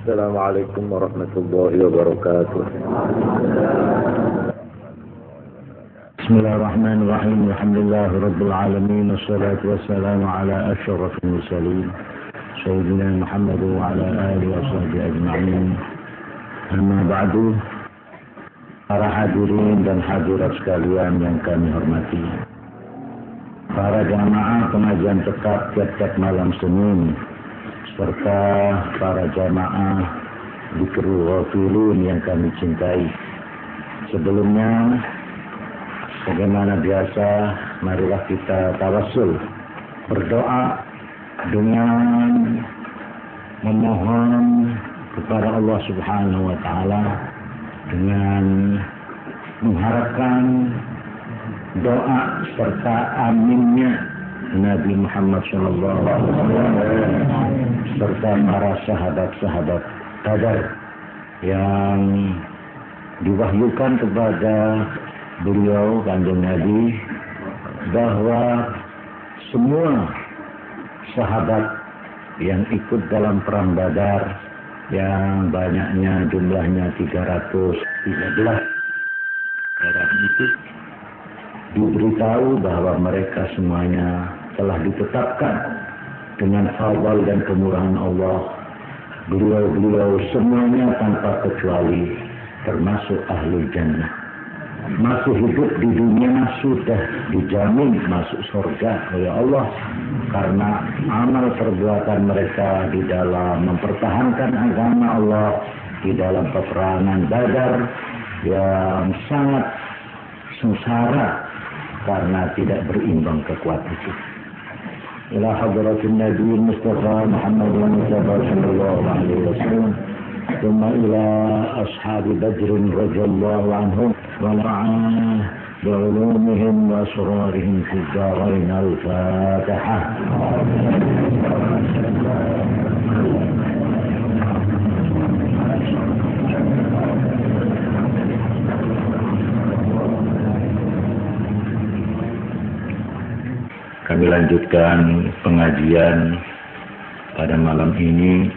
Assalamualaikum warahmatullahi wabarakatuh. Bismillahirrahmanirrahim. Alhamdulillahirabbil alamin wassalatu wassalamu ala asyrafil mursalin sayyidina Muhammad wa ala alihi washabbihi ajma'in. Amma ba'du. Para hadirin dan hadirat sekalian yang kami hormati, para jamaah pengajian tetap tiap-tiap malam Senin, serta para jamaah Dzikrul Ghafilin yang kami cintai. Sebelumnya, bagaimana biasa, marilah kita tawassul, berdoa dengan memohon kepada Allah Subhanahu wa taala, dengan mengharapkan doa serta aminnya Nabi Muhammad SAW serta para sahabat-sahabat Badar yang diwahyukan kepada beliau Kanjeng Nabi bahwa semua sahabat yang ikut dalam perang Badar yang banyaknya jumlahnya 313 orang itu diberitahu bahwa mereka semuanya telah ditetapkan dengan fadl dan kemurahan Allah. Beliau semuanya tanpa kecuali termasuk ahli jannah. Masih hidup di dunia sudah dijamin masuk surga oleh Allah karena amal perbuatan mereka di dalam mempertahankan agama Allah di dalam peperangan Badar yang sangat sengsara karena tidak berimbang kekuatan itu. Ila hadratin Nabi Mustafa Muhammad sallallahu alaihi wasallam, thumma ila ashabi Badr radhiyallahu anhum wa na'am بعلومهم وأسرارهم في الدارين. الفاتحة. Kami lanjutkan pengajian pada malam ini.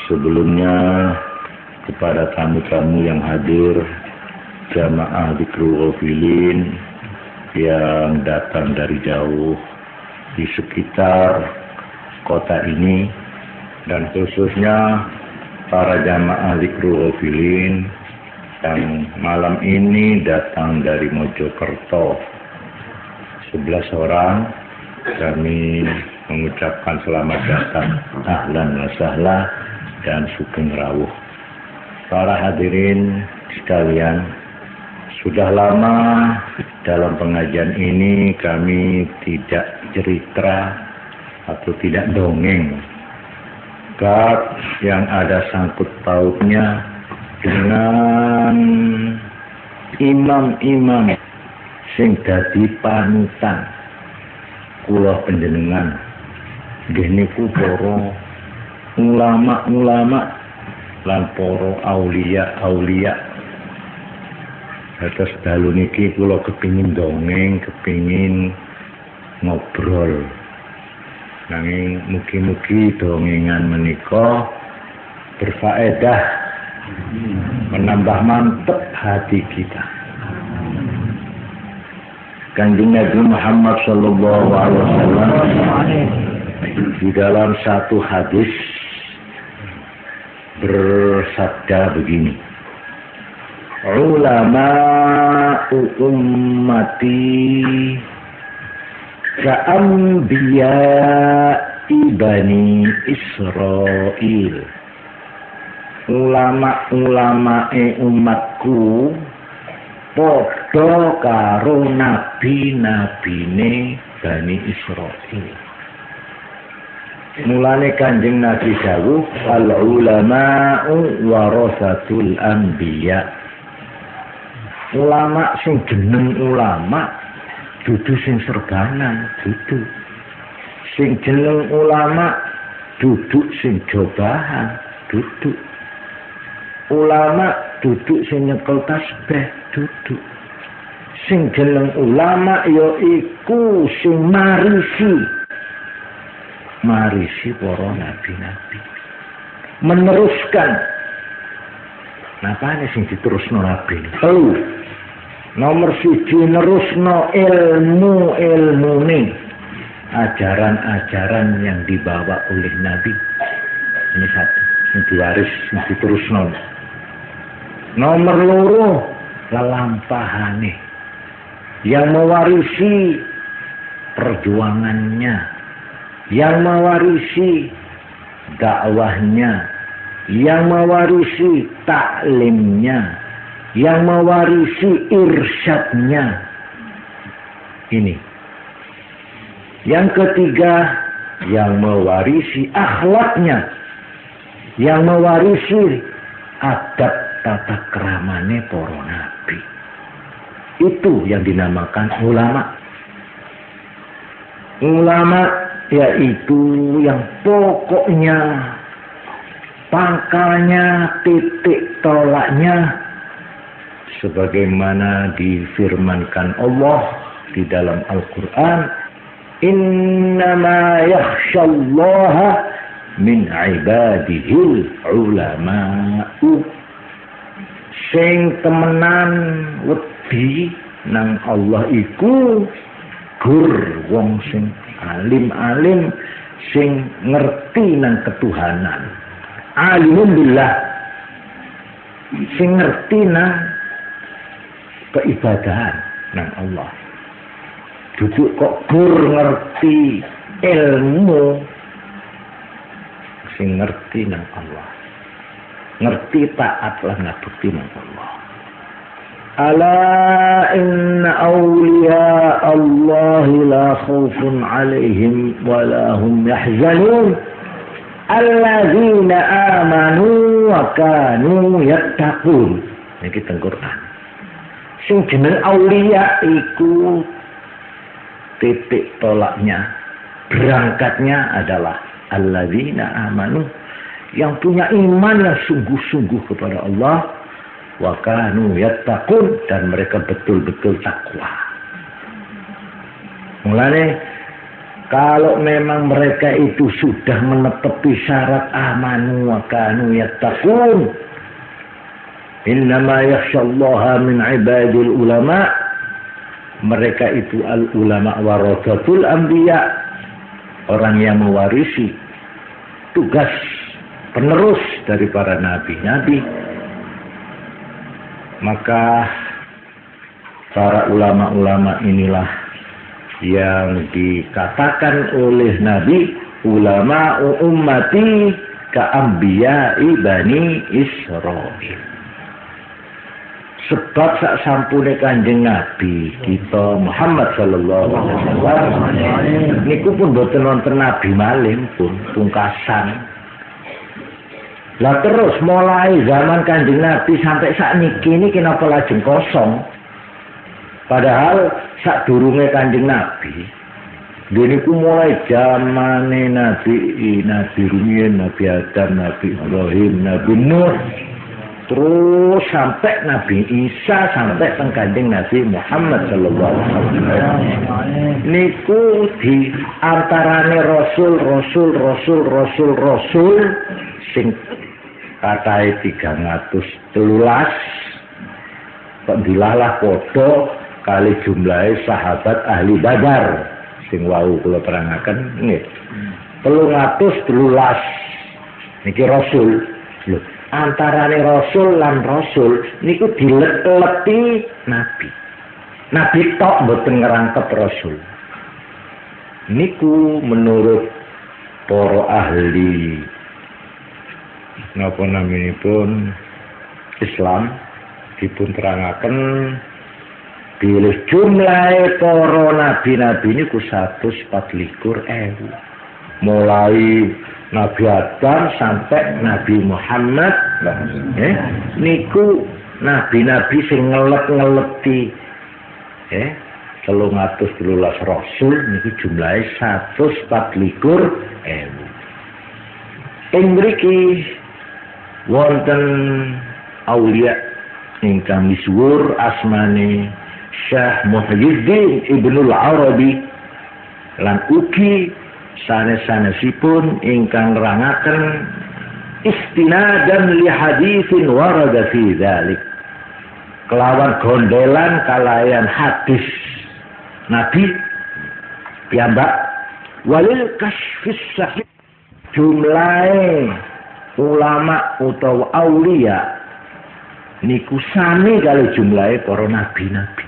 Sebelumnya kepada tamu-tamu yang hadir, jamaah Dzikrul Ghafilin yang datang dari jauh di sekitar kota ini, dan khususnya para jamaah Dzikrul Ghafilin yang malam ini datang dari Mojokerto, 11 orang. Kami mengucapkan selamat datang, ahlan wa sahlan dan sugeng rawuh. Para hadirin sekalian, sudah lama dalam pengajian ini kami tidak cerita atau tidak dongeng bab yang ada sangkut pautnya dengan imam-imam sing dadi panutan kula panjenengan, nggih niku para ulama-ulama lan para aulia-aulia. Atas dalu niki kula kepingin dongeng, kepingin ngobrol. Nanging mugi-mugi dongengan menika berfaedah, menambah mantep hati kita. Kanjeng Nabi Muhammad sallallahu alaihi wasallam di dalam satu hadis bersabda begini, ulama ummati ka'anbiya Bani Israil. Ulama-ulamae umatku padha karo nabi-nabine Bani Israil. Mulane Kanjeng Nabi dawuh, al ulama'u warasatul anbiya. Ulama sing jeneng ulama dudu sing serbanan, dudu. Sing jeneng ulama duduk sing jobahan, duduk. Ulama duduk sing nyekel tasbih, duduk. Sing jeneng ulama ya iku sing marisi para nabi-nabi. meneruskan. Napane sing diterusno Nabi? Nomor 1 nerusno ilmu-ilmune, ajaran-ajaran yang dibawa oleh Nabi. Ini satu, yang diwaris, yang diterusno. Nomor 2 lelampahane, yang mewarisi perjuangannya, yang mewarisi dakwahnya, yang mewarisi taklimnya, yang mewarisi irsyadnya. Ini. Yang ketiga, yang mewarisi akhlaknya, yang mewarisi adab tata keramane para nabi. Itu yang dinamakan ulama. Ulama yaitu yang pokoknya, pangkalnya, titik tolaknya, sebagaimana difirmankan Allah di dalam Al-Quran, innama yakhshallaha min ibadihil ulama'u. Sing temenan wedi nang Allah iku gur wong sing alim-alim, sing ngerti nang ketuhanan. Alimun billah, sing ngerti nang keibadahan nang Allah. Duduk kok gur ngerti ilmu, sing ngerti nang Allah, ngerti taat lan ngabekti nang Allah. Ala inna awliya Allah la khawfun alaihim wa la hum yahzanun alladzina amanu wa kanu yattaqun. Iki teng Quran. Sing jeneng aulia iku titik tolaknya, berangkatnya adalah alladzina amanu, yang punya iman yang sungguh-sungguh kepada Allah, wa kanu yattaqun, dan mereka betul-betul takwa. Mulane kalau memang mereka itu sudah menetepi syarat amanu wa kanu yattaqun, innama yakhshallaha min ibadil ulama, mereka itu al ulama warathatul anbiya, orang yang mewarisi tugas penerus dari para nabi-nabi. Maka para ulama-ulama inilah yang dikatakan oleh Nabi, ulama ummati ka anbiya'i bani Israil. Sebab sak sampune Kanjeng Nabi kita Muhammad sallallahu alaihi wasallam niku pun boten wonten nabi malih pun pungkasan. Lah terus mulai zaman Kanjeng Nabi sampai sakniki niki napa lajeng kosong. Padahal sak durunge Kanjeng Nabi niku mulai zamane Nabi rumiyin, Nabi Adam, Nabi Ibrahim, Nabi Nuh, terus sampai Nabi Isa, sampai teng Kanjeng Nabi Muhammad sallallahu alaihi wasallam. Niku di antarane rasul sing katahe 313, kok dilalah padha kali jumlahe sahabat ahli Badar sing wau kula terangaken nggih. 313 niki rasul. Lho, antarane rasul lan rasul niku dilet-leti nabi. Nabi tok mboten ngerangkep rasul. Niku menurut para ahli napa naminipun Islam dipun terangaken bilih jumlahe para nabi-nabi niku 124.000. Mulai Nabi Adam sampai Nabi Muhammad, niku nabi-nabi sing ngelet-ngeleti 313 rasul niku jumlahe 124.000. Ing mriki wonten aulia ingkang misuwur asmane Syekh Muhyiddin Ibnul Arabi lan ugi sanes-sanesipun ingkang nerangaken istinadan li haditsin warada fi dzalik. Kelawan gondelan kalayan hadis Nabi piyambak walil kasfis sahih jumlahe ulama utawa aulia niku sami kali jumlahe para nabi-nabi.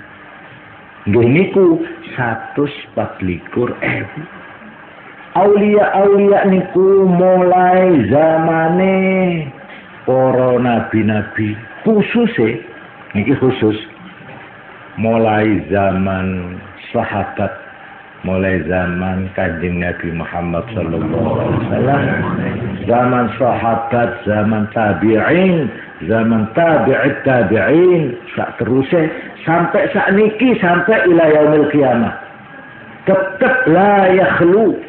Nggih niku 124.000. Aulia niku mulai zamane para nabi-nabi khusus niki khusus mulai zaman sahabat, mulai zaman Kanjeng Nabi Muhammad sallallahu alaihi wasallam, zaman sahabat, zaman tabi'in, zaman tabi'it tabi'in, sak teruse sampai sakniki sampai ila yaumil qiyamah. Tetap la yakhlu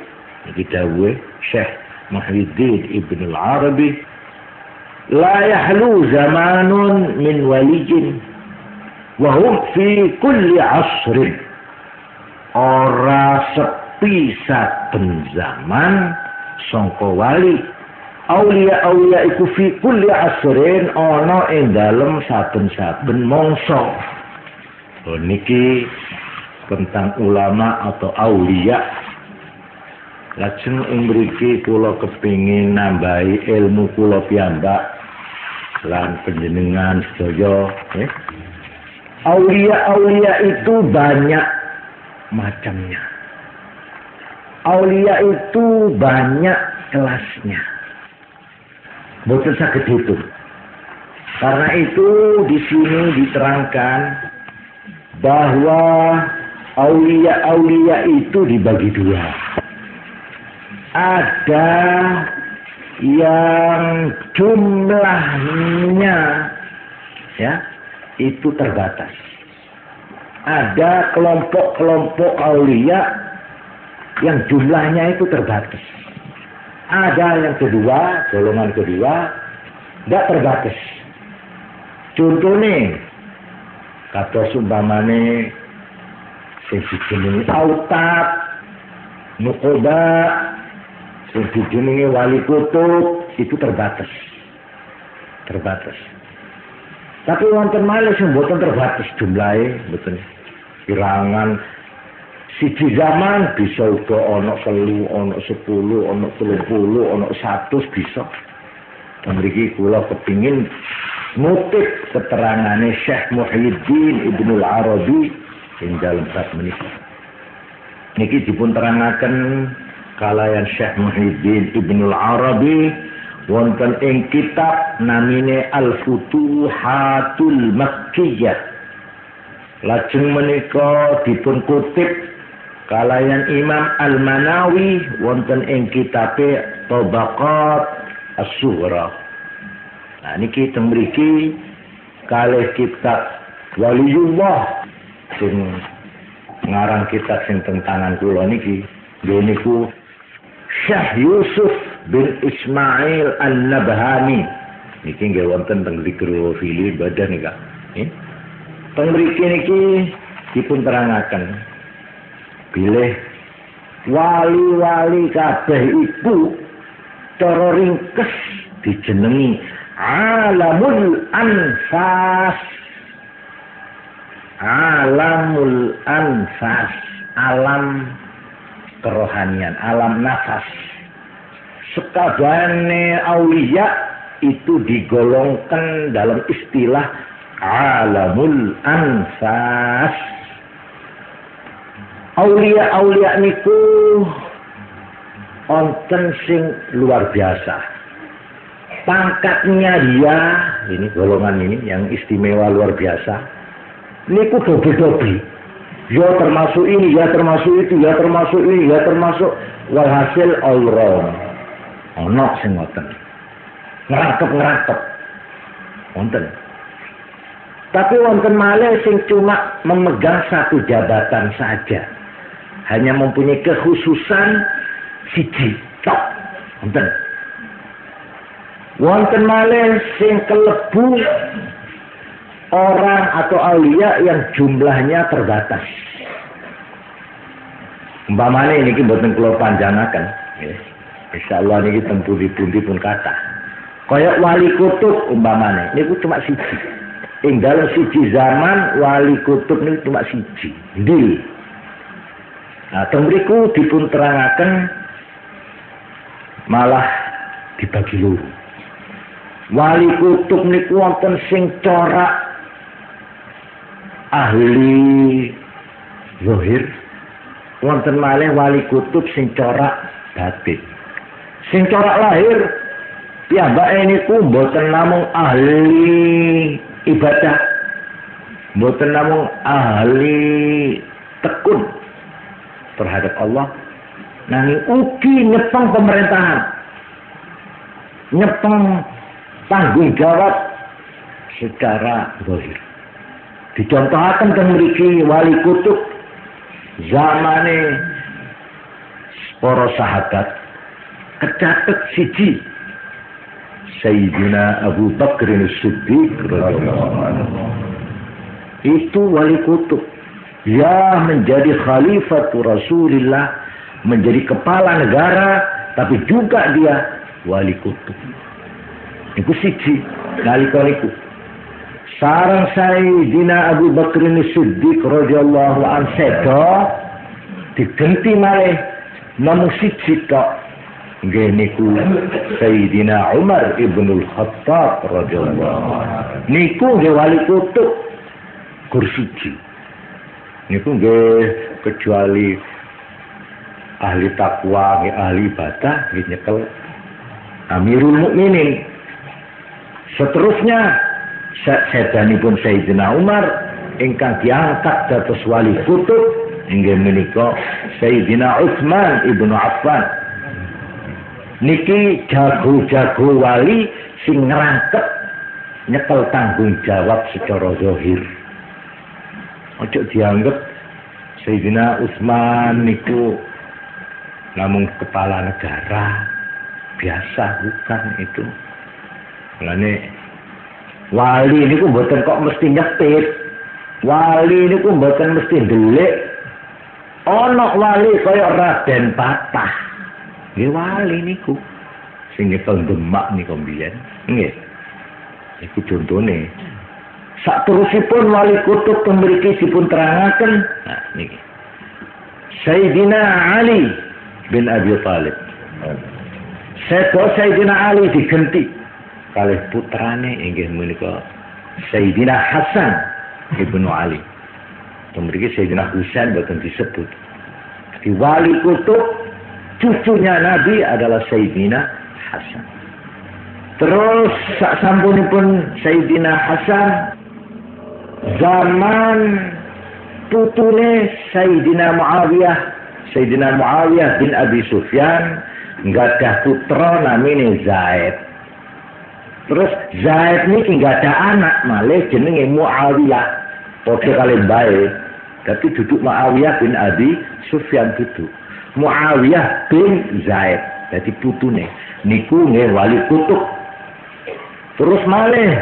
iki dawuh Syekh Muhyiddin Ibn al-Arabi, la yahlu zamanun min waliyin wa hum fi kulli asrin. Ora sepi saben zaman sangka wali. Aulia iku fi kulli asrin ana ing dalem saben-saben mangsa. Niki tentang ulama atau aulia. Lajeng ing mriki kula kepingin nambahi ilmu kula piyambak lan panjenengan sedaya. Aulia itu banyak macamnya. Aulia itu banyak kelasnya. Boten saged dihitung. Karena itu di sini diterangkan bahwa aulia itu dibagi dua. Ada yang jumlahnya ya itu terbatas. Ada kelompok-kelompok aulia yang jumlahnya itu terbatas. Ada yang kedua, golongan kedua tidak terbatas. Contohnya kados umpamane sing dijenengi Autab, Nuqoba, sing dijenengi Wali Kutub itu terbatas. Tapi wonten malih sing mboten terbatas jumlahe, mboten. Kirangan siji zaman bisa uga ana 3, ana 10, ana 30, ana 100 bisa. Mriki kula kepingin ngutip keterangane Syekh Muhyiddin Ibn al-Arabi ing dalem bab menika. Niki dipun terangaken kalayan Syekh Muhyiddin Ibn al-Arabi wonten ing kitab namine Al-Futuhatul Makkiyah. Lajeng menika dipun kutip kalayan Imam Al-Manawi wonten ing kitabe Tabaqat As-Sughra. Nah niki teng mriki kalih kitab Waliullah sing ngarang kitab sing teng tangan kula niki niku Syekh Yusuf bin Ismail An-Nabhani. Niki nggih wonten teng Zikru Fili Badan nika. Teng mriki niki dipun terangaken bilih wali-wali kabeh iku cara ringkes dijenengi alamul anfas. Alamul anfas, alam kerohanian, alam nafas. Sekabehane aulia itu digolongkan dalam istilah alamul anfas. Aulia niku wonten sing luar biasa. Pangkatnya dia, ini golongan ini yang istimewa luar biasa. Niku dobel-dobel. Ya termasuk ini, ya termasuk itu, ya termasuk ini, ya termasuk walhasil all-round. Ono sing ngoten. Ngerangkep. Wonten. Tapi wonten malih sing cuma memegang satu jabatan saja. Hanya mempunyai kekhususan siji tok. Wonten. Wonten malih sing kelebu orang atau aulia yang jumlahnya terbatas. Umpamane niki mboten kula panjangaken, nggih. Insyaallah niki tempundi-pundi pun kathah. Kaya wali kutub umpamane niku cuma siji. Ing dalem siji zaman wali kutub niku cuma siji. Ndi? Nah, teng mriku dipun terangaken malah dibagi loro. Wali kutub niku wonten sing corak ahli zahir, wonten malih wali kutub sing corak batin. Sing corak lahir piyambake niku mboten namung ahli ibadah, mboten namung ahli tekun terhadap Allah, nanging ugi nyepeng pemerintahan, nyepeng tanggung jawab secara zahir. Dicontohaken teng mriki wali kutub zamane para sahabat kecatet siji Sayyidina Abu Bakr As-Siddiq radhiyallahu anhu. Itu wali kutub. Dia menjadi khalifatu Rasulullah, menjadi kepala negara, tapi juga dia wali kutub. Iku siji nalika niku. Sareng Sayyidina Abu Bakr As-Siddiq radhiyallahu anhu sedo digenti malih namung siji tok. Nggih niku Sayyidina Umar ibnul Khattab radhiyallahu anhu. Niku nggih wali kutub kursiji. Niku nggih kecuali ahli takwa, ahli ibadah nggih nyekel Amirul Mukminin. Seterusnya sedanipun Sayyidina Umar ingkang diangkat dados wali kutub inggih menika Sayyidina Utsman ibnu Affan. Niki jago-jago wali sing ngrangkep nyekel tanggung jawab secara zahir. Ojo dianggap Sayyidina Utsman niku namung kepala negara biasa, bukan itu. Mulane wali niku mboten kok mesti nyepit. Wali niku mboten mesti ndelik. Ana wali kaya Raden Patah. Nggih wali niku sing nyekel Demak niku mbiyen. Nggih. Iku contone. Saterusipun wali kutub teng mriki dipun terangaken. Nah niki. Sayyidina Ali bin Abi Thalib. Sayyidina Ali digenti kalih putrane inggih menika Sayyidina Hasan ibnu Ali. Teng mriki Sayyidina Husain boten disebut. Di wali kutub cucunya Nabi adalah Sayyidina Hasan. Terus sampunipun Sayyidina Hasan zaman putune Sayyidina Muawiyah bin Abi Sufyan nggadah putra namine Zaid. Terus Zaid niki nggadah anak malih jenenge Muawiyah. Padha kalih bae. Tapi duduk Muawiyah bin Abi Sufyan duduk. Muawiyah bin Zaid. Dadi putune niku nggih wali kutub. Terus malih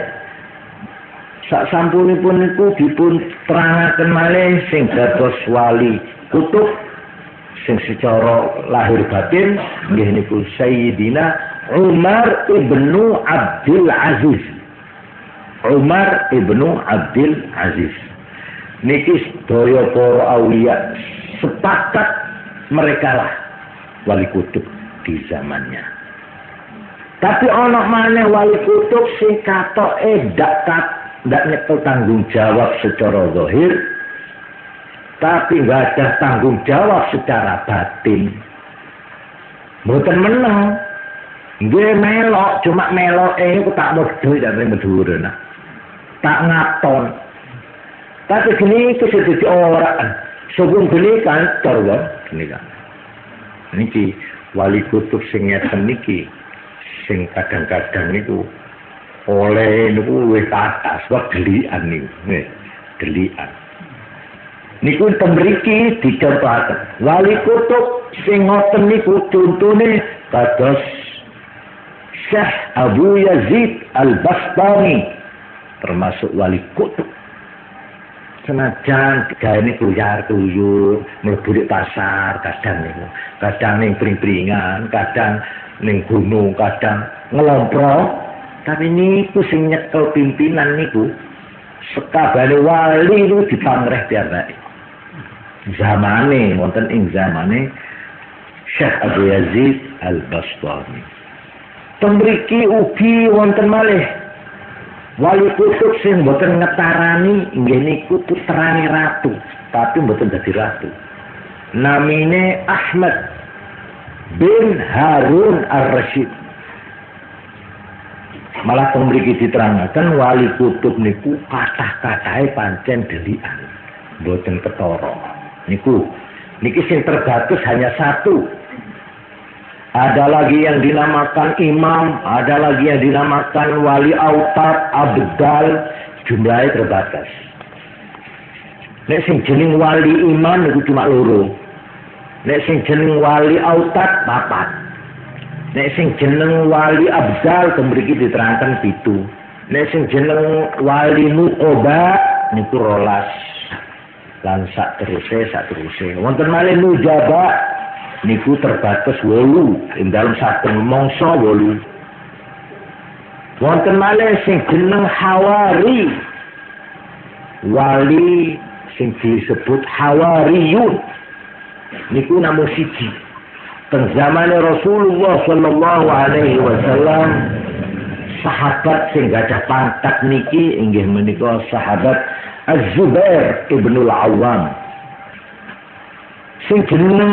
sak sampunipun niku dipun terangaken malih sing dados wali kutub sing secara lahir batin nggih niku Sayyidina Umar ibnu Abdul Aziz. Umar ibnu Abdul Aziz. Niki sedaya para aulia sepakat mereka lah wali kutub di zamannya. Tapi ana maneh wali kutub sing katoke ndak nyekel tanggung jawab secara zahir, tapi nggak ada tanggung jawab secara batin. Mboten meneng. Nggih melok, cuma melok iku tak modho dari Madura. Tak ngaton. Tapi gini itu sedih orang. Sebelum gini kantor kan, gini kan. Niki wali kutub sing ngeten niki, sing kadang-kadang niku oleh niku wis atas, wah gelian niku, gelian. Niku temriki dicontohaken. Wali kutub sing ngoten niku contone kados Syekh Abu Yazid Al-Bastami, termasuk wali kutub. Senajan gaene kluyar-kluyur, mlebu di pasar, kadang ning pring-pringan, kadang ning gunung, kadang ngelompro, Tapi niku sing nyekel pimpinan niku sekabane wali niku dipangreh piyambake. Zamane wonten ing zamane Syekh Abu Yazid Al-Bastami. Temriki ugi wonten malih wali kutub sing mboten ngetarani inggih niku putrane ratu, tapi mboten dadi ratu. Namine Ahmad bin Harun Ar-Rasyid. Malah temriki diterangaken wali kutub niku kathah-kathahe pancen delikan, mboten ketara. Niki sing terbatas hanya satu. Ada lagi yang dinamakan imam, ada lagi yang dinamakan wali autad, abdal, jumlahnya terbatas. Nek sing jeneng wali imam itu cuma loro. Nek sing jeneng wali autad 4. Nek sing jeneng wali abdal mriki diterangkan 7. Nek sing jeneng wali nuqoba niku 12. Lan sak teruse. Wonten malih nujaba niku terbatas 8 ing dalam satu mangsa 8. Wonten malih sing jeneng hawari, wali sing disebut hawariyun niku namung siji. Teng zamane Rasulullah sallallahu alaihi wasallam sahabat sing gadah pangkat niki inggih menika sahabat Az-Zubair ibnul Awwam. Sing jeneng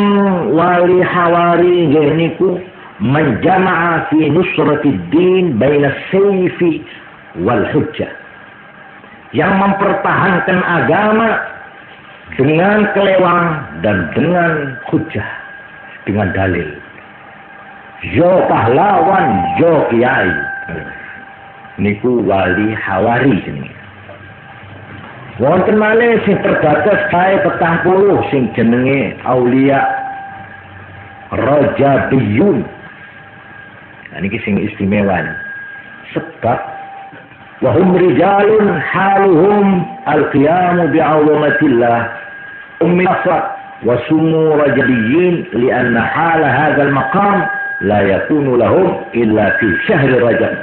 wali hawari nggih niku menjama'a fi nusratid din baina sayfi wal hujjah, yang mempertahankan agama dengan kelewang dan dengan hujjah, dengan dalil. Yo pahlawan, yo kiai. Niku wali hawari jenenge. Wonten malih sing terbatas kae 40 sing jenenge aulia rajabiyun. Nah niki sing istimewa. Sebab wa hum rijalun haluhum al-qiyam bi'azamatillah ummi asrat wa sumu rajabiyin lianna hala hadzal maqam la yakunu lahum illa fi syahr rajab.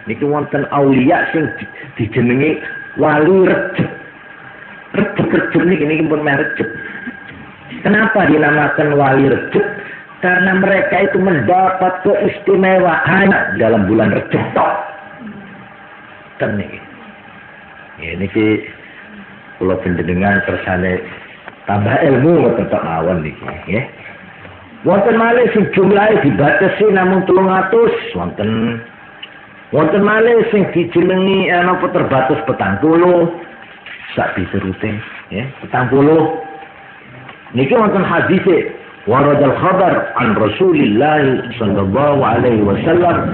Niki wonten aulia sing dijenengi wali Rejab. Rejab ini pun Rejab. Kenapa dinamakan wali Rejab? Karena mereka itu mendapat keistimewaan dalam bulan Rejab. Ini ki kalau penjenengan kersane tambah ilmu tetap mawon niki, ya. Wonten malih sing jumlahe dibatasi namung 300, wonten malih sing dijenengi napa terbatas 40 sak piturute ya 40. Niki wonten hadis waradal khabar an Rasulillah sallallahu alaihi wasallam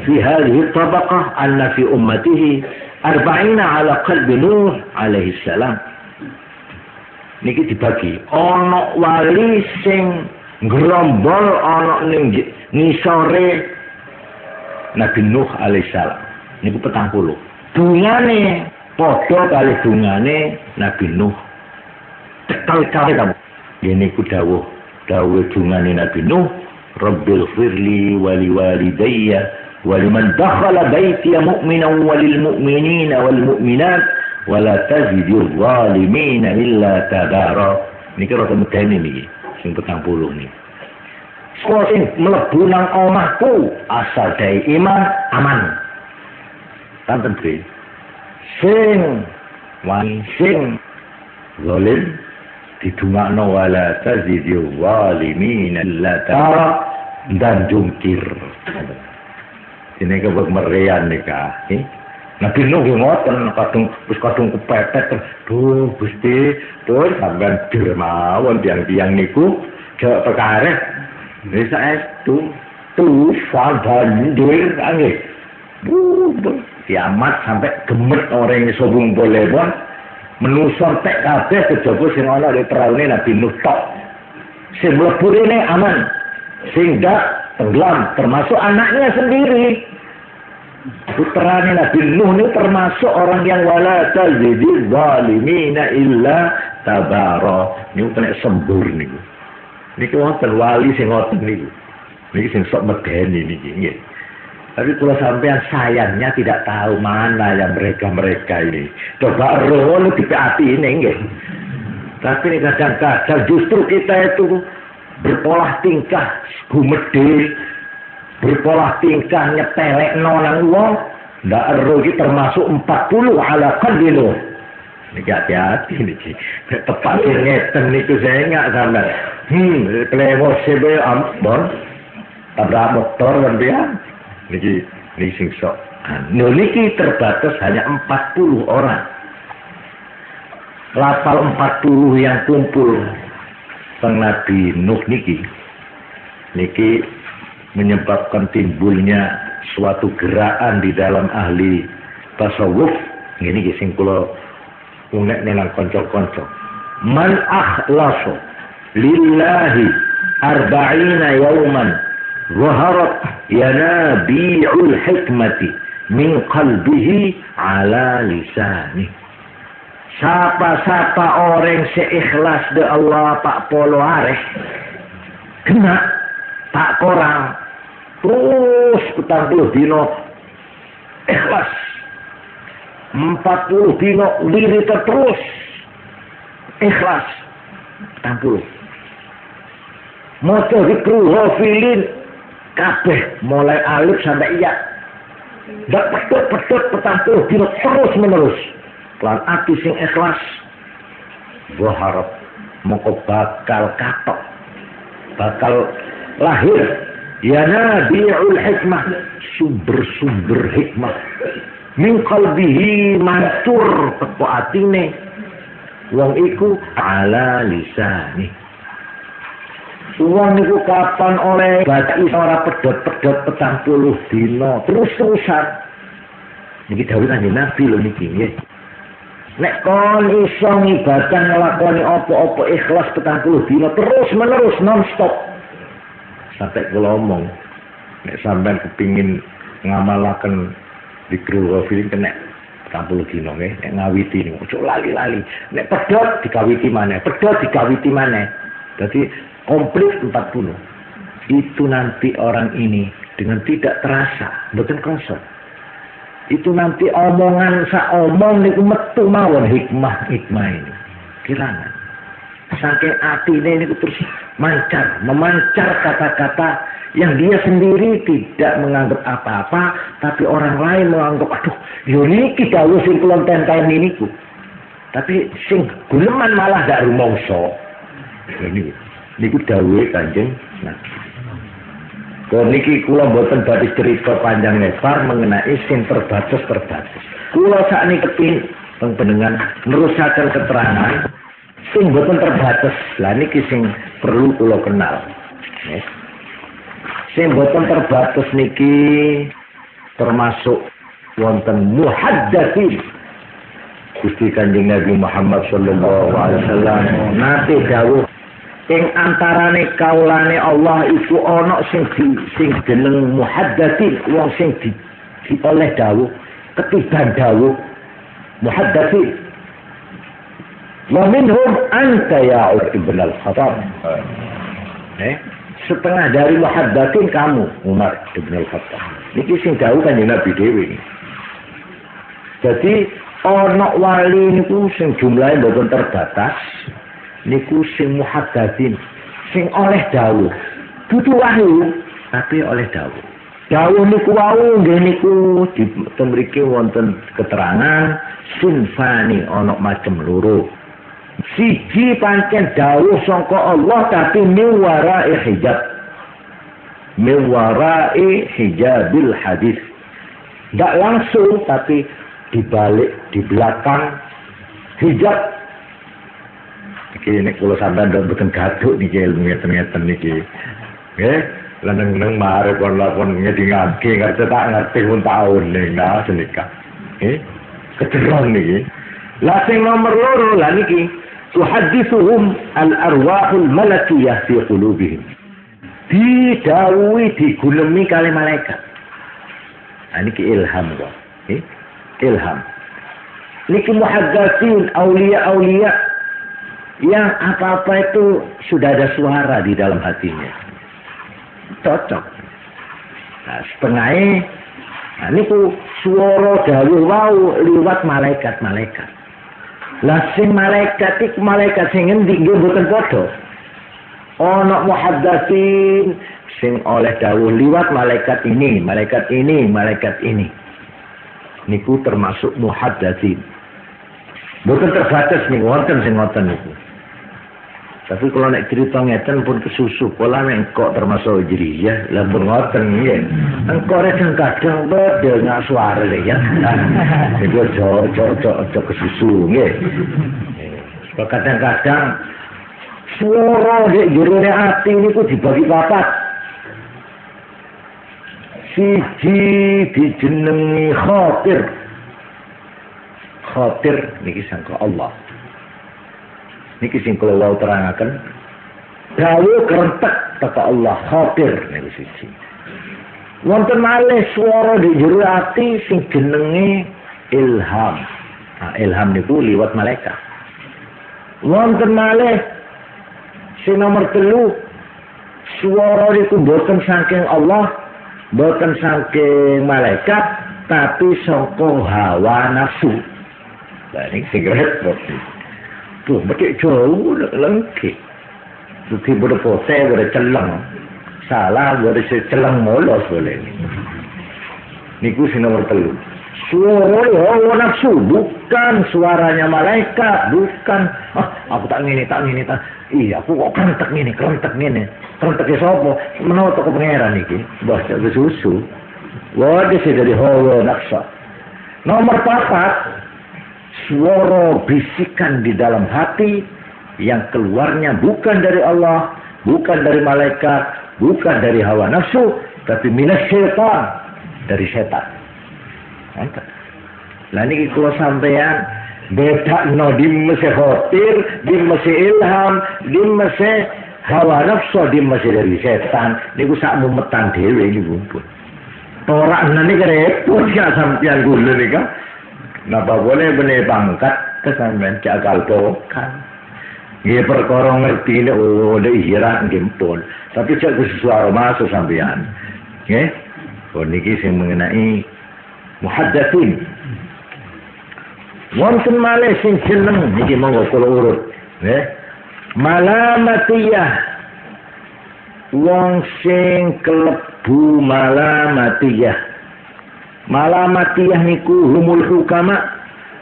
fi hadhihi tabaqah anna fi ummatihi 40 ala qalbi Nuh alaihi salam. Niki dibagi ana wali sing ngrombol ana ning ngisore Nabi Nuh alaihissalam. Niku 40. Dungane padha kali dungane Nabi Nuh. Tekel-kali kamu. Ya niku dawuh dungane Nabi Nuh, Rabbil firli wa liwalidayya wa liman dakhala baiti mu'minan wa lil mu'minina wal mu'minat wa la tazidil zalimina illa tabara. Niki rada medeni niki sing 40 niki. Sing mlebu nang omahku asal dari iman aman. Tanten kuwi. Sing wani sing zalim didungakno wala tazidil zalimin illa tara dan jungkir. Ini kebak merian nika. Nabi Nuh ngoten kadung kepepet. Duh Gusti, terus sampean dermawon tiang-tiang niku jek perkara bisa itu tufal banjir angin kiamat sampai gemet orang yang sobung boleh pun menusor tek kabeh kejaba sing ana di peraune Nabi Nuh tok sing mlebu rene aman sing dak tenggelam termasuk anaknya sendiri. Putrane Nabi Nuh ini termasuk orang yang wala tazidil zalimina illa tabara. Niku kena sembur niku. Niki wonten wali sing ngoten niku. Niki sing sok medeni niki nggih. Tapi kalau sampean sayangnya tidak tahu mana yang mereka ini. Coba roh di hati ini enggak. Tapi ini kadang-kadang justru kita itu berpolah tingkah gumede, berpolah tingkah nyepelek nang wong, ndak roh iki termasuk 40 ala qalbinu. Niki hati-hati niki. Tepat ngeten niku saya enggak sampean. Klewo sebe ampun. Tabrak motor kan dia. Niki sing sok. Niki terbatas hanya 40 orang. Lapal 40 yang kumpul sang Nabi Nuh niki menyebabkan timbulnya suatu gerakan di dalam ahli tasawuf. Ini sing kula unek nang kanca-kanca. Man akhlasu lillahi arba'ina yawman zaharat yanabi'ul hikmati min qalbihi ala lisani. Siapa orang seikhlas de Allah Pak Polo areh kena tak korang terus 40 dino ikhlas 40 dino diri terus ikhlas 40 moco zikru ghafilin kabeh mulai alif sampai iya dak pedot 40 dino terus menerus lan ati sing ikhlas zaharat mongko bakal katok bakal lahir ya nabiul hikmah sumber hikmah min qalbihi mansur teko atine wong iku ala lisani wong niku kapan oleh baca ora pedot 40 dina terus-terusan niki dawuh Kanjeng Nabi lho niki nggih. Nek kon iso ngibadah nglakoni apa-apa ikhlas 40 dina terus menerus non-stop. Sampai kula omong nek sampean kepingin ngamalaken zikru ghafilin kena 40 dina nggih, nek ngawiti niku ojo lali-lali. Nek pedhot dikawiti maneh, Dadi komplit 40. Itu nanti orang ini dengan tidak terasa, mboten krasa. Itu nanti omongan saomong niku metu mawon hikmah ini. Kirangan. Saking atine niku terus memancar kata-kata yang dia sendiri tidak menganggap apa-apa, tapi orang lain menganggap aduh, yo niki dawuh sing kula tenteni niku. Tapi sing guneman malah gak rumangsa. Niku dawuhe Kanjeng Nabi. Kalau niki kula mboten badhe cerita panjang lebar mengenai sing terbatas. Kula sakniki kepin panjenengan nerusaken keterangan sing mboten terbatas. Lah niki sing perlu kula kenal. Nggih. Sing mboten terbatas niki termasuk wonten muhaddatsin. Gusti Kanjeng Nabi Muhammad sallallahu alaihi wasallam nate dawuh ing antarane kaulane Allah iku ana sing jeneng muhaddatsin, wong sing oleh dawuh ketiban dawuh muhaddatsin. Wa minhum anta ya Ibn al-Khattab. Setengah dari muhaddatsin kamu Umar Ibn al-Khattab. Niki sing dawuh Kanjeng Nabi dhewe. Jadi ana wali niku sing jumlahe mboten terbatas. Niku sing muhaddatsin sing oleh dawuh dudu wahyu tapi oleh dawuh niku wau nggih niku dimriki wonten keterangan sinfani ana macem loro siji pancen dawuh saka Allah tapi miwara'i hijabil hadis ndak langsung tapi dibalik di belakang hijab. Iki nek kula sampean ndak mboten gaduh niki ilmu ngeten niki. Nggih, lan mare kon lakon ngedingake ngerti tak ngerti pun taun ning nah senika. Nggih. Keterang niki. Lah sing nomor loro lah niki tuhaddithuhum al-arwahul malakiyah fi qulubihim. Didhawuhi digulemi kali malaikat. Nah niki ilham kok. Nggih. Ilham. Niki muhaddatsin aulia yang apa-apa itu sudah ada suara di dalam hatinya. Cocok. Nah, setengahnya Nah niku swara dawuh wau liwat malaikat-malaikat. Lah sing malaikat iku malaikat sing endi nggih mboten padha. Ana muhaddatsin sing oleh dawuh liwat malaikat ini, malaikat ini, malaikat ini. Niku termasuk muhaddatsin. Mboten terbatas niku wonten sing ngoten niku. Tapi kalau nek cerita ngeten pun kesusu, pola nek kok termasuk hijriyah, lah ngoten nggih. Engko rek kadang bedel nggak suara ya. Itu cocok kesusu nggih. Kadang-kadang suara di jero ati niku dibagi papat. Siji dijenengi khatir. Khatir niki sangka Allah. Niki sing kula wau terangaken. Dawuh kerentek kata Allah khatir niku siji. Wonten malih swara di jero ati sing jenenge ilham. Nah, ilham niku liwat malaikat. Wonten malih sing nomor 3 swara niku boten saking Allah, boten saking malaikat, tapi saka hawa nafsu. Lah niki sing repot. Tuh, betik jauh lengkit. Tuh, berpote, berceleng. Salah, berceleng molos boleh. Niku si nomor 3. Suara hawa nafsu, bukan suaranya malaikat, bukan. Aku tak ngini. Iya, aku kok kerentek ngini. Kerentek ya sopo. Menurut aku pengeran niki. Bahasa kesusu. Wadah sih dari hawa nafsu. Nomor 4. Suara bisikan di dalam hati yang keluarnya bukan dari Allah, bukan dari malaikat, bukan dari hawa nafsu, tapi minas syaitan, dari setan. Mantap. Lah niki kula sampean bedakno di mese khatir, di mese ilham, di mese hawa nafsu, di mese dari setan. Niku sak mumetan dhewe niku pun. Ora nane repot ya sampean kula nika. Napa boleh benih pangkat kesampean cakal pokan. Nggih perkara ngerti ihira nggih pun. Tapi cak sesuatu masuk sampean. Nggih. Niki sing mengenai muhaddatsin. Wonten malih sing jeneng niki monggo kula urut, nggih. Malamatiyah. Wong sing klebu malamatiyah. Malamatiyah niku humul hukama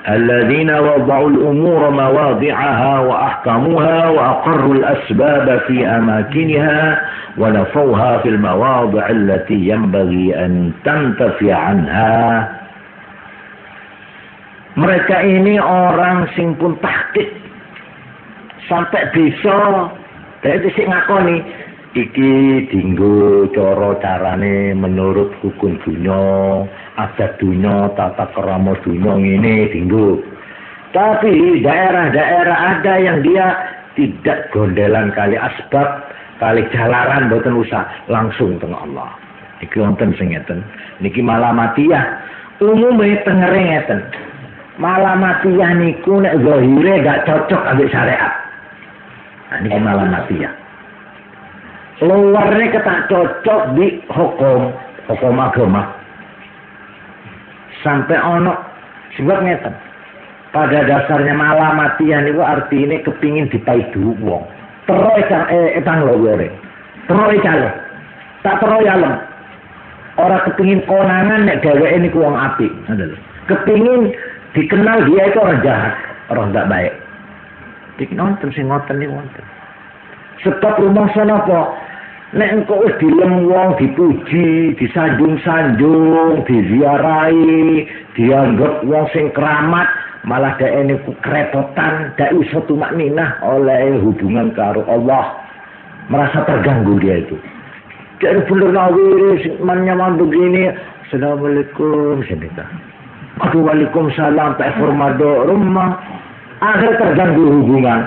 alladzina wada'u al-umura mawadhi'aha wa ahkamuha wa aqarru al-asbab fi amakiniha wa nafawha fil mawadhi' allati yanbaghi an tantafi' anha. Mereka ini orang sing pun tahqiq sampai bisa dadi sing ngakoni iki dinggo cara carane menurut hukum dunya, adat dunya, tata krama dunya ngene dinggo. Tapi daerah-daerah ada yang dia tidak gondelan kali asbab, kali jalaran mboten usah langsung teng Allah. Iki wonten sing ngeten. Niki malamatiyah umume tengere ngeten. Malamatiyah niku nek zahire gak cocok ambek syariat. Nah, niki malamatiyah. Luarnya ketak cocok di hukum agama. Sampai ono sebab ngeten. Pada dasarnya malamatiyah niku artine kepingin dipaidu wong. Terus etang lho gore. Terus calo. Tak terus alem. Ora kepingin konangan nek dheweke niku wong apik, ngono lho. Kepingin dikenal dia itu orang jahat, orang tak baik. Iki nonton sing ngoten niku wonten. Sebab rumangsa napa? Nek engko wis dilem wong dipuji, disanjung-sanjung, diziarahi, dianggap wong sing keramat, malah dhek niku kerepotan, dak iso tumakninah oleh hubungan karo Allah. Merasa terganggu dia itu. Dia bener nawir nyaman begini, Assalamualaikum sedekah. Aduh waalaikumsalam Pak Formado rumah. Akhir terganggu hubungan.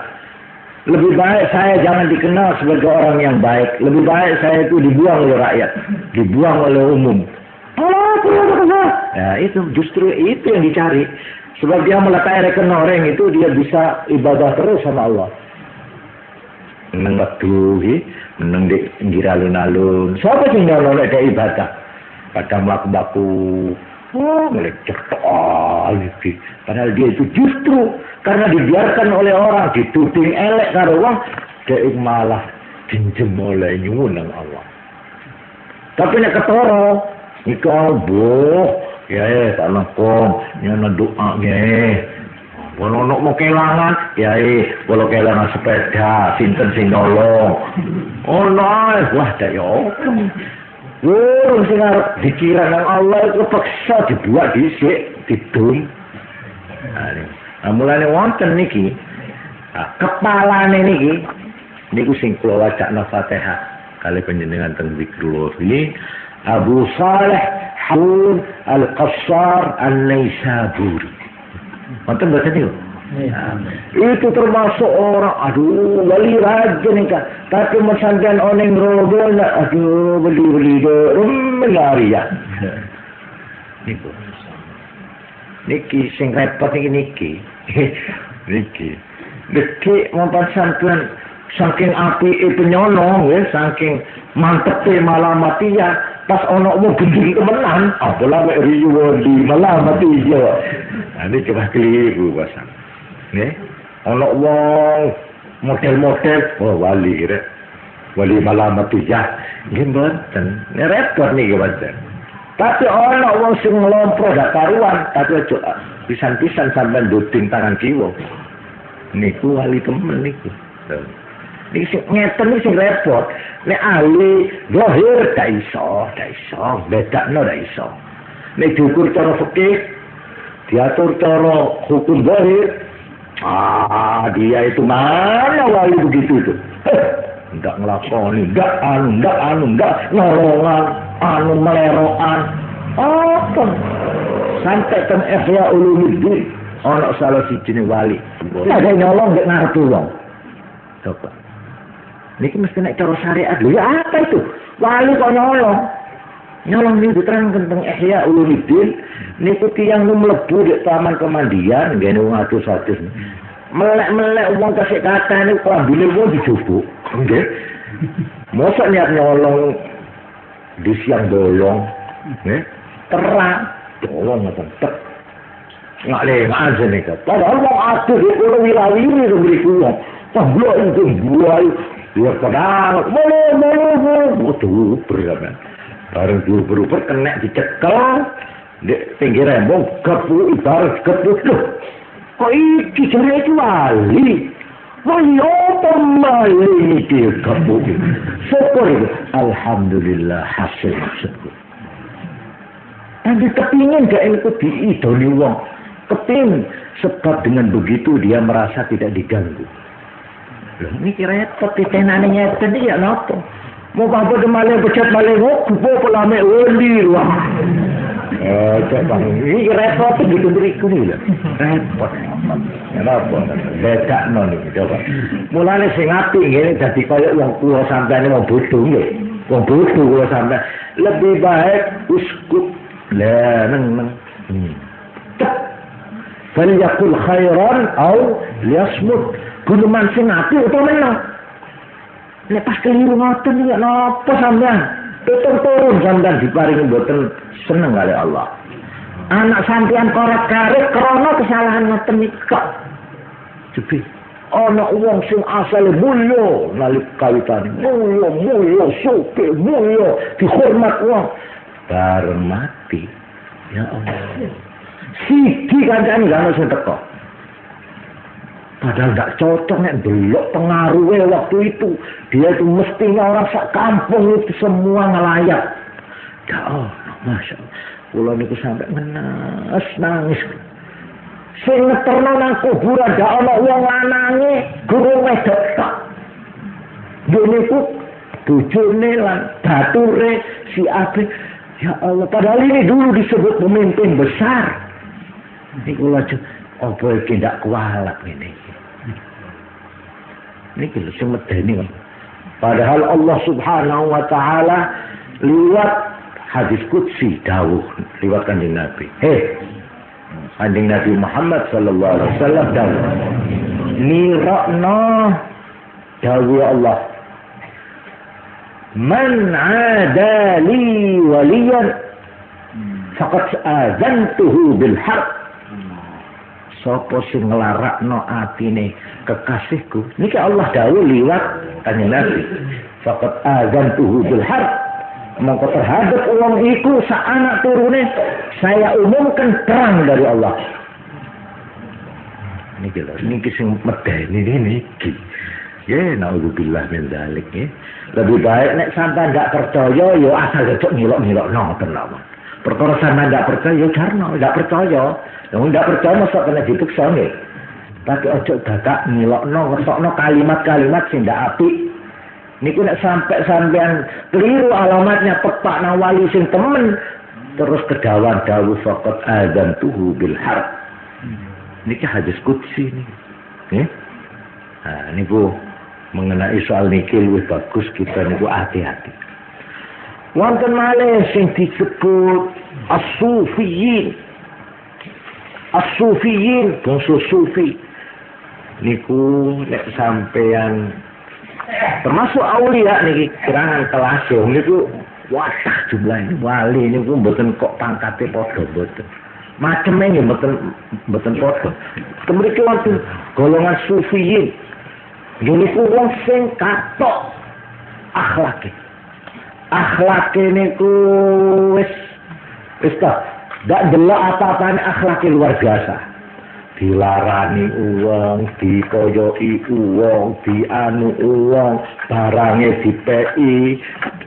Lebih baik saya jangan dikenal sebagai orang yang baik. Lebih baik saya itu dibuang oleh rakyat, dibuang oleh umum. Ya itu justru itu yang dicari. Sebab dia meletakkan rekening itu dia bisa ibadah terus sama Allah. Meneng waktu, meneng di alun-alun. Siapa sih yang nolak ke ibadah? kadang mlaku-mlaku ngelecek iki. Padahal dia itu justru karena dibiarkan oleh orang dituding elek karo wong, dia malah dinjem oleh nyuwun nang Allah. Tapi nek ketara iku boh ya tak nangkon nyono doa nggih. Ono mau kelangan, ya kalau kelangan sepeda, sinten sing nolong. Oh nice, wah dak yo. Sing arep dikira nang Allah itu paksa dibuat dhisik, didum. Nah, mulane wonten niki. Kepalane niki niku sing kula wacana Fatihah kali panjenengan teng zikrullah ini Abu Saleh Harun Al-Qassar An-Naisaburi. Mantan baca itu. Itu termasuk orang, wali raja nih kan. Tapi masandan oneng rodo nak, beli melari ya. Niki sing repot niki. Niki mampan sampean saking api penyolong ya, saking mantepnya malah mati ya. Pas ono mau gending kemenang, apalah mek riwo di malah mati ya. Ini coba keliru pasang. Nih, ono wong model-model, wali rek. Wali malah mati ya. Nggih mboten. Nek repot niki pancen. Tapi ono wong sing ngelompro gak karuan, tapi aja pisan-pisan sampean nduding tangan kiwa. Niku wali temen niku. Niki sing ngeten iki sing repot. Nek ahli zahir gak iso, bedakno gak iso. Nek diukur cara fikih, diatur cara hukum zahir, dia itu mana wali begitu itu. Enggak ngelakoni, enggak nolongan, melerokan. Apa? Sampai ten Ihya Ulumuddin ana salah siji wali. Ada nyolong gak ngarep wong. Coba. Niki mesti nek cara syariat lho ya apa itu? Wali kok nyolong. Nyolong niku diterangkan teng Ihya Ulumuddin niku tiyang nu mlebu di taman kemandian ngene wong atus-atus. Melek-melek wong kasih kata niku klambine wong dijupuk. Nggih. Mosok niat nyolong di siang bolong. Nggih. Terang bolong ngoten tek. Ngale ngajen niku. Padahal wong atus iku wirawiri mriku wong. Pemblok itu buai dia pedang, waduh, berapa? Bareng dulu kena dicekel, di pinggir rembong, kepu, ibarat kepu, kok iki jari itu wali? Wali apa mali ini dia kepu? Syukur itu, alhamdulillah hasil maksudku. Tapi kepingin gak ikut diidoni wong, kepingin sebab dengan begitu dia merasa tidak diganggu. Ini kira peti tenane nyeten iki ya napa? Mau apa demale becet malih kupo pelame wali wah. Cek bang, ini repot gitu beriku nih lah. Repot. Kenapa? Bedakno niki coba. Mulane sing apik ngene dadi kaya wong tuwa sampeyan wong bodho nggih. Wong bodho kula sampeyan lebih baik uskut. Lah neng. Fal yakul khairan au liyasmut. Kudu mancing api utawa menang. Nek pas keliru ngoten ya napa sampean? Turun sampean diparingi mboten seneng kali Allah. Anak sampean korek-karek krana kesalahan ngoten niku. Jebi ana wong sing asale mulya nalika kawitane. Mulya suke, mulya dihormat wong. Bareng mati. Ya Allah. Siki kancane gak ono sing teko. Padahal tidak cocok nek delok pengaruhnya waktu itu. Dia itu mestinya orang sak kampung itu semua ngelayat. Ya Allah, Masya Allah. Kula niku sampai nangis. Sing ngeterno nang kuburan gak ana wong lanange, guru wedok tok. Niku bojone lan bature si Abi. Ya Allah, padahal ini dulu disebut pemimpin besar. Niku lho apa iki ndak kualat ngene. Ini kita semedeni kan. Padahal Allah Subhanahu wa taala liwat hadis qudsi dawuh liwat kanjeng Nabi. Kanjeng Nabi Muhammad sallallahu alaihi wasallam dawuh. Nirana dawuh Allah. Man adali waliyan faqad azantuhu bil harb. Sapa sing nglarakno atine kekasihku niki Allah dawuh liwat kanjeng Nabi faqad azantuhu bil harb. Mongko terhadap wong iku sak anak turune saya umumkan perang dari Allah. Niki sing medeni niki. Ya naudzubillah min dzalik ya. Lebih baik nek sampean ndak percaya yo asal cocok ngilok-ngilokno tenan. Perkara sampean ndak percaya yo jarno, ndak percaya. Wong ndak percaya mosok kena dipiksa nggih. Tapi ojo dadak ngilokno, ngetokno kalimat-kalimat sing ndak apik. Niku nek sampean keliru alamatnya pepak nang wali sing temen terus kedawan dawuh faqat azantuhu bil harb. Niki hadis qudsi niki. Nah, niku mengenai soal niki luwih bagus kita niku hati-hati. Wonten malih sing disebut as-sufiyin. As-sufiyin, bangsa sufi. Niku nek sampean termasuk aulia niki kerangan kelas niku watah jumlahnya wali niku mboten kok pangkate padha mboten. Maceme nggih mboten padha. Mriki wonten golongan sufiyin. Niku wong sing katok akhlake. Akhlake niku wis ta, ndak delok apa-apane akhlake luar biasa. Dilarani uang, dikoyoki uang, dianu uang, barangnya dipei,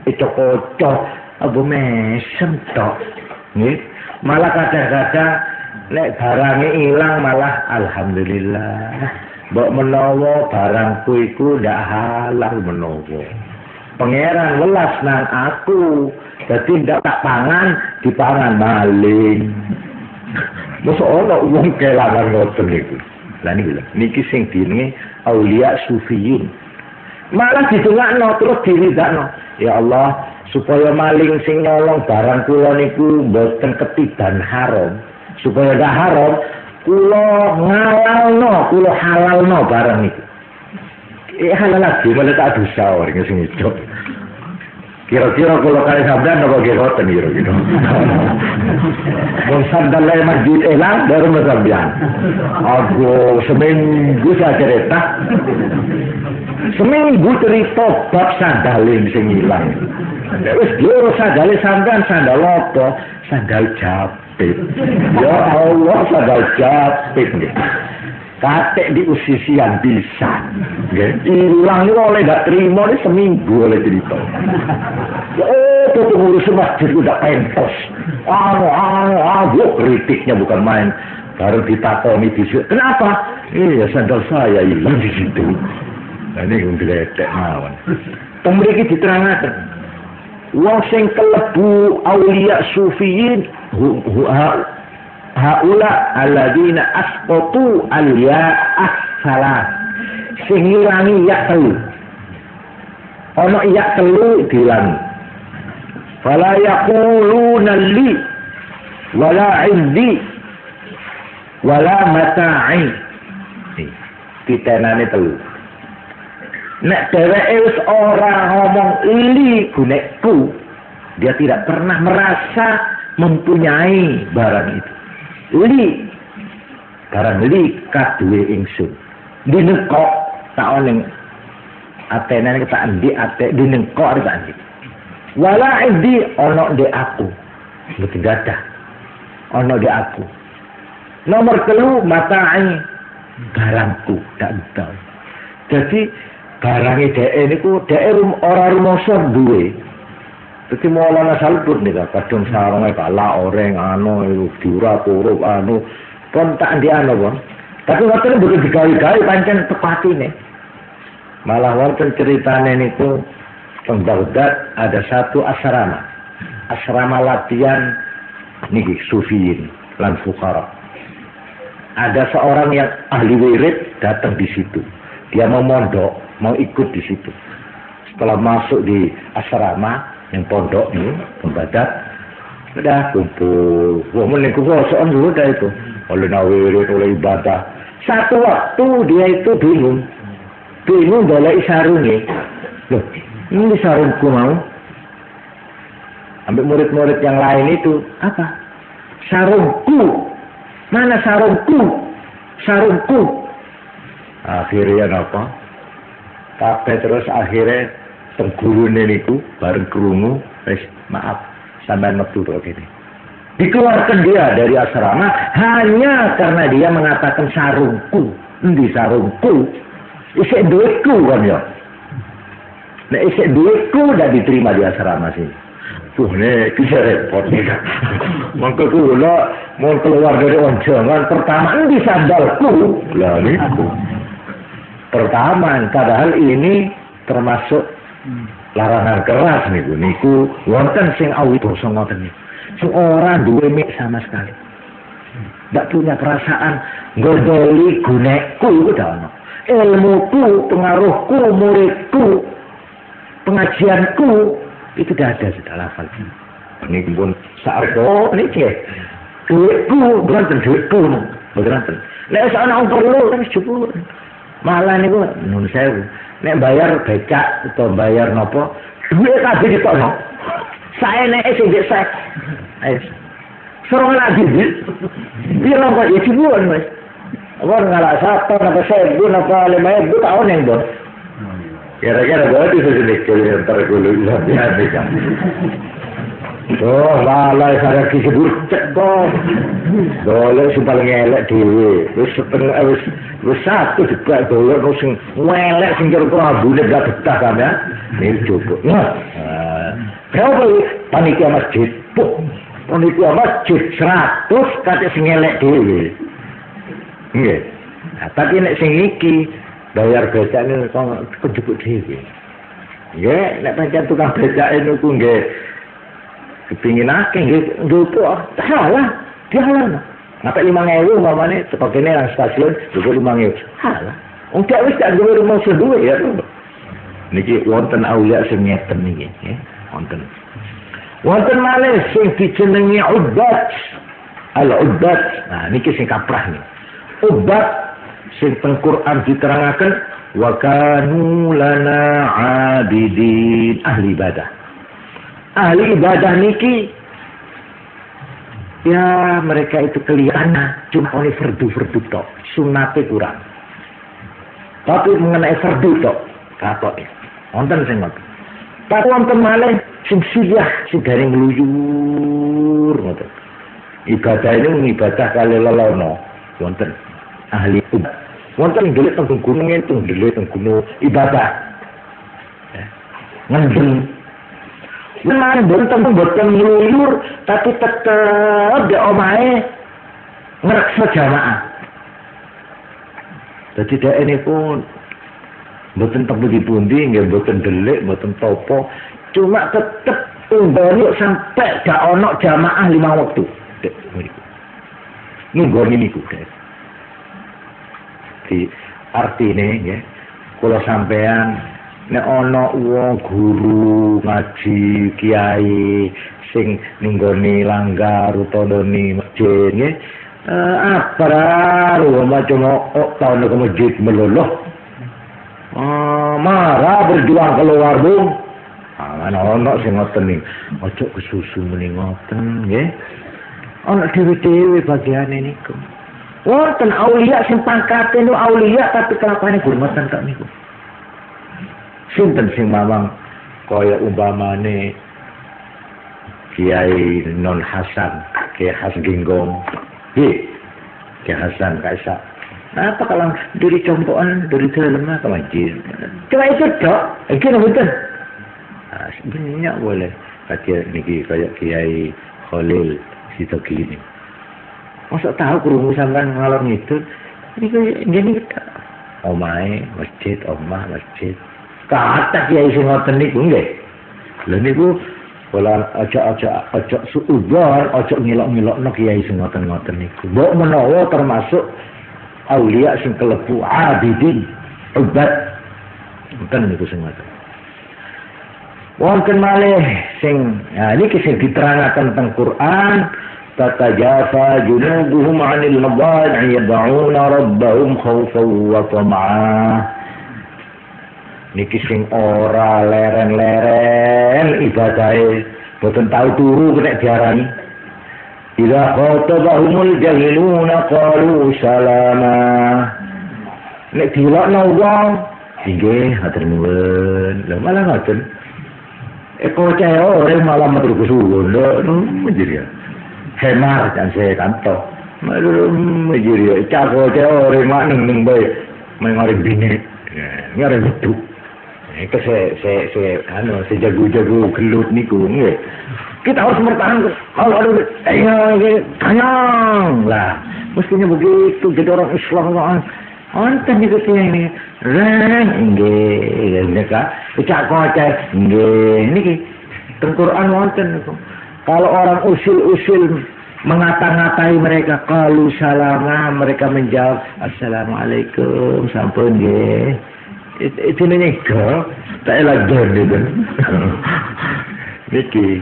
cocok-cocok, apa mesem tok. Malah kadang-kadang nek barangnya hilang malah alhamdulillah. Mbok menawa barangku iku ndak halal menawa. Pangeran welas nang aku, dadi ndak tak pangan, dipangan maling. Masa ana wong kelangan ngoten niku. Lah niki sing dinenge aulia sufiyin. Malah didongakno terus diridakno. Ya Allah, supaya maling sing nyolong barang kula niku mboten ketiban haram. Supaya gak haram, kula ngalalno, kula halalno barang niku. Halal lagi malah tak dosa orang sing hidup. Kira-kira kalau kali sampean apa geroten kira-kira. Mun sandalnya masjid elang baru sampean. Aku seminggu saya cerita. Seminggu cerita bab sandalin sing ilang. Wis loro sandale sampean sandal apa? Sandal japit. Ya Allah sandal japit nggih. Katek di usisian pisan. Hilang itu oleh gak terima ini seminggu oleh cerita. Itu pengurus masjid udah pentos. Kritiknya bukan main. Baru ditakoni di situ. Kenapa? Iya sandal saya hilang di situ. Nah ini ngedek mawon. Pemriki diterangkan. Wong sing kelebu aulia sufiyin haula alladzina asqatu al-ya'as salah sing ngilangi ya telu ana ya telu dilangi fala yaquluna li wala indi wala mata'i ditenane telu nek dheweke wis ora ngomong li gunekku dia tidak pernah merasa mempunyai barang itu. Li barang li kaduwe ingsun dinengkok tak oneng atenane tak endi ate dinengkok tak endi wala endi ono ndek aku mboten gadah ono ndek aku nomor 3 mata'i barangku tak entah jadi barangnya dhek niku dhek ora rumoso duwe. Dadi Maulana Salbut nika kadung sarunge kala oreng anu diura kurup anu kon tak ndi anu kon. Tapi ngoten mboten digawe-gawe pancen tepatine. Malah wonten ceritane niku teng Baghdad ada satu asrama. Asrama latihan niki sufiyin lan fuqara. Ada seorang yang ahli wirid datang di situ. Dia mau mondok, mau ikut di situ. Setelah masuk di asrama yang pondok ini, pembadat, udah kumpul. Wah, menikah soal dulu dah itu. Oleh nawirin, oleh ibadah. Satu waktu dia itu bingung boleh sarungnya. Loh, ini sarungku mau. Ambil murid-murid yang lain itu apa? sarungku. Mana sarungku? Sarungku. Akhirnya apa? Kabeh terus akhirnya tenggurune niku bareng krungu, wis maaf sampean metu kok kene. Dikeluarkan dia dari asrama hanya karena dia mengatakan sarungku. Endi sarungku? Isik duitku kan ya. Nek isik duitku udah diterima di asrama sini. Tuh nih bisa repot nih kan. Maka kula mau keluar dari onjongan pertama endi sandalku. Lah niku. Pertama, padahal ini termasuk larangan keras niku wonten sing awi dosa ngoten niku. Seorang duwe mik sama sekali. Tidak punya perasaan ngodoli gunekku itu dah ono. Ilmuku, pengaruhku, muridku, pengajianku itu dah ada sudah lafal. Ini pun saarko ini cek. Duitku bukan duitku, bukan. Nek ana wong perlu kan cukup. Malah niku nun sewu. Nek bayar becak atau bayar nopo, duit kabeh ditokno. Saya nek sing dek sek. Ayo. Sorong lagi dit. Bilang kok ya cibuan mas. Apa ngalak satu, apa sebu, apa 5.000 tahun yang bos. Kira-kira berarti sejenis kalian tergolong biasa kan. Oh, lalai saya kisebut cek kok. Dolek supaya ngelek dewe. Wis setengah wis satu juga dolek sing ngelek sing karo rambune gak betah kan ya. Ini cukup. Nah. Berapa panitia masjid? Panitia masjid 100 kate sing ngelek dhewe. Nggih. Nah, tapi nek sing iki bayar becake kok kejupuk dhewe. Nggih, nek pancen tukang becake niku nggih kepingin akeh nggih ndoko salah. Dihalang. Sampai 5.000 umpamane sepakene nang stasiun ndoko 5.000. Salah. Wong gak wis tak duwe rumah seduwe ya. Niki wonten aulia sing ngeten niki, nggih. Wonten malih sing dijenengi ubat. Al-ubat. Nah niki sing kaprah nih. Ubat sing teng Quran diterangaken wa kanu lana abidin, ahli ibadah. Ahli ibadah niki ya mereka itu kelihatan cuma oleh fardu tok, sunate kurang. Tapi mengenai fardu tok, katok ya. Wonten sing ngoten. Tapi wonten malih sing siyah sing garing ngluyur ngoten. Ibadah ini ibadah kali lelono wonten ahli ibadah. Wonten ndelik teng gunung entung ndelik teng gunung ibadah. Ngendeng. Memang boten ngluyur tapi tetep di omahe ngreksa jamaah. Dadi dhek ini pun mboten pundi-pundi nggih mboten delik mboten topo cuma tetep unggoni sampai gak ono jamaah 5 waktu dek niku nunggoni niku dek di artine nggih kula sampean nek ana wong guru ngaji kiai sing ninggoni langgar utawa ni masjid nggih apa macam tahun ke masjid meluluh marah berjuang keluar bung ana sing ngoten ning ojo kesusu muni ngoten nggih ana dhewe-dhewe bagiane niku wonten aulia sing pangkate niku aulia tapi kelakuane gurmatan kok niku sinten sing mamang kaya umpamane Kiai Non Hasan Kiai Hasan Ginggong Kiai Hasan Kaisa apa kalau dari compokan dari dalam ke masjid coba itu dok itu betul sebenarnya boleh kata niki kayak Kiai Khalil situ gini masa tahu kerungu sampean ngalor ngidul ini gini kita omahe masjid omah masjid kata Kiai sing ngoten niku nggih lha niku kula aja suudzon aja ngilok-ngilokno Kiai sing ngoten-ngoten niku mbok menawa termasuk aulia sing kelebu abidin ubat bukan niku sing ngoten wonten malih sing niki sing diterangaken teng Quran tatajafa junubuhum 'anil madaji yad'una rabbahum khaufan wa tama'an niki sing ora leren-leren ibadahe boten tau turu nek diarani idza khatabahumul jahiluna qalu salama. Nek dilokno wong nggih hatur nuwun. Lah malah ngoten. Eko cah ora malah matur suwun lho menjiri. Hemar dan saya kanto. Menjiri cah ora mak neng bae. Mengare bini. Ngare metu. Itu saya jago-jago gelut niku nggih. Kita harus bertahan. Kalau ada kanyang lah. Mestinya begitu jadi orang Islam. Onten niku ini. Nggih, nika cak kocek nggih niki teng Quran wonten niku. Kalau orang usil-usil mengata-ngatai mereka qalu salama, mereka menjawab assalamualaikum sampun nggih. Itu nyegah, tak elajar gitu. Niki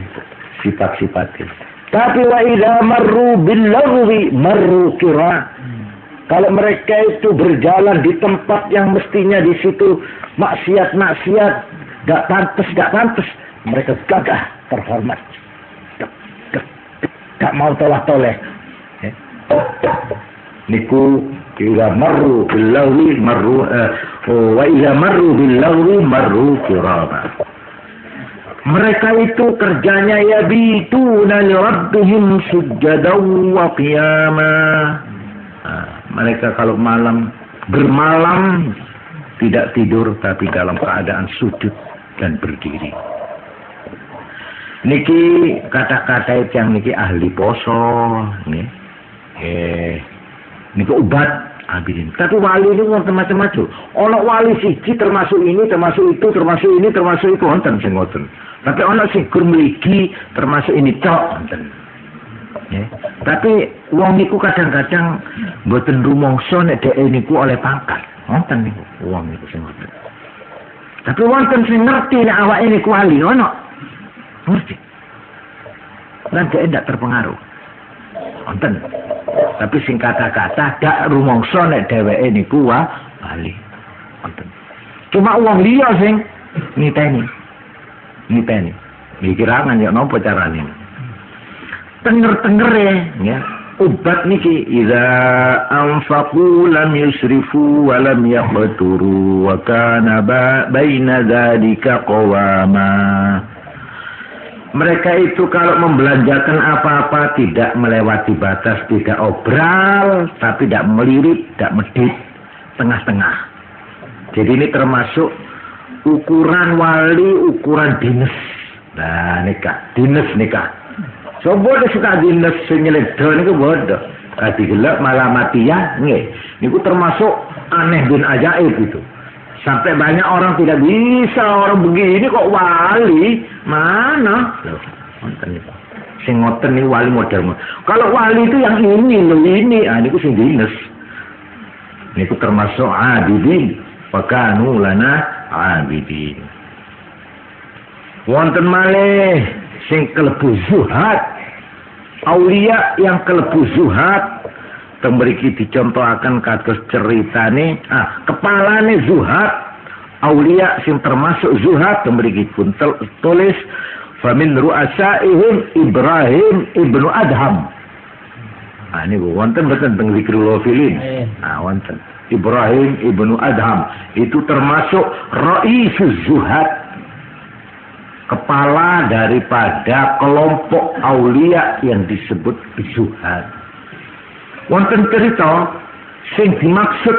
sifat-sifatnya. Tapi wa idza marru bil lagwi marru kira. Kalau mereka itu berjalan di tempat yang mestinya di situ maksiat, gak pantas, mereka gagah, terhormat. Gak mau toleh-toleh. Niku idza marru bil lagwi marru wa idza marru bil lagwi marru kirama. Mereka itu kerjanya yabituna li rabbihim sujadan wa qiyama. Mereka kalau bermalam tidak tidur tapi dalam keadaan sujud dan berdiri. Niki kata-kata yang niki ahli poso, nih. Niki obat abidin. Tapi wali ini wonten macam-macam. Ono wali siji termasuk ini, termasuk itu, termasuk ini, termasuk itu wonten sing ngoten. Tapi ono sing gur mligi termasuk ini tok wonten. Tapi wong niku kadang-kadang mboten rumangsa nek dhek niku oleh pangkat. Wonten niku wong niku sing ngoten. Tapi wonten sing ngerti nek awake niku wali ono. Ngerti. Lan dhek ndak terpengaruh. Wonten. Tapi sing kata-kata dak rumangsa nek dheweke niku wali. Wonten. Cuma wong liya sing niteni. Mikirangan ya napa carane. Tenger ya. Obat niki idza anfaqu lam yusrifu wa lam yaqturu wa kana baina dzalika qawama. Mereka itu kalau membelanjakan apa-apa tidak melewati batas, tidak obral, tapi tidak melirik, tidak medit, tengah-tengah. Jadi ini termasuk ukuran wali, ukuran dinas. Nah, dinas nikah. Coba dia suka dinas nyeledo niku bodoh. Kadi gelap malah mati ya, nggih. Niku termasuk aneh bin ajaib itu. Sampai banyak orang tidak bisa orang begini kok wali. Mana? Loh, wonten niku. Sing ngoten niku wali model. Kalau wali itu yang ini loh ini, niku sing dinas. Niku termasuk abidin. Fakanu lana abidin. Wonten malih sing kelebu zuhad. Aulia yang kelebu zuhad tembriki dicontohaken kados ceritane kepalane zuhad. Aulia sing termasuk zuhad tembriki pun tulis famin ru'asaihim Ibrahim ibnu Adham. Ini wonten boten teng zikrul filin. Wonten Ibrahim ibnu Adham itu termasuk raisuz zuhad, kepala daripada kelompok aulia yang disebut zuhad. Wonten cerita sing dimaksud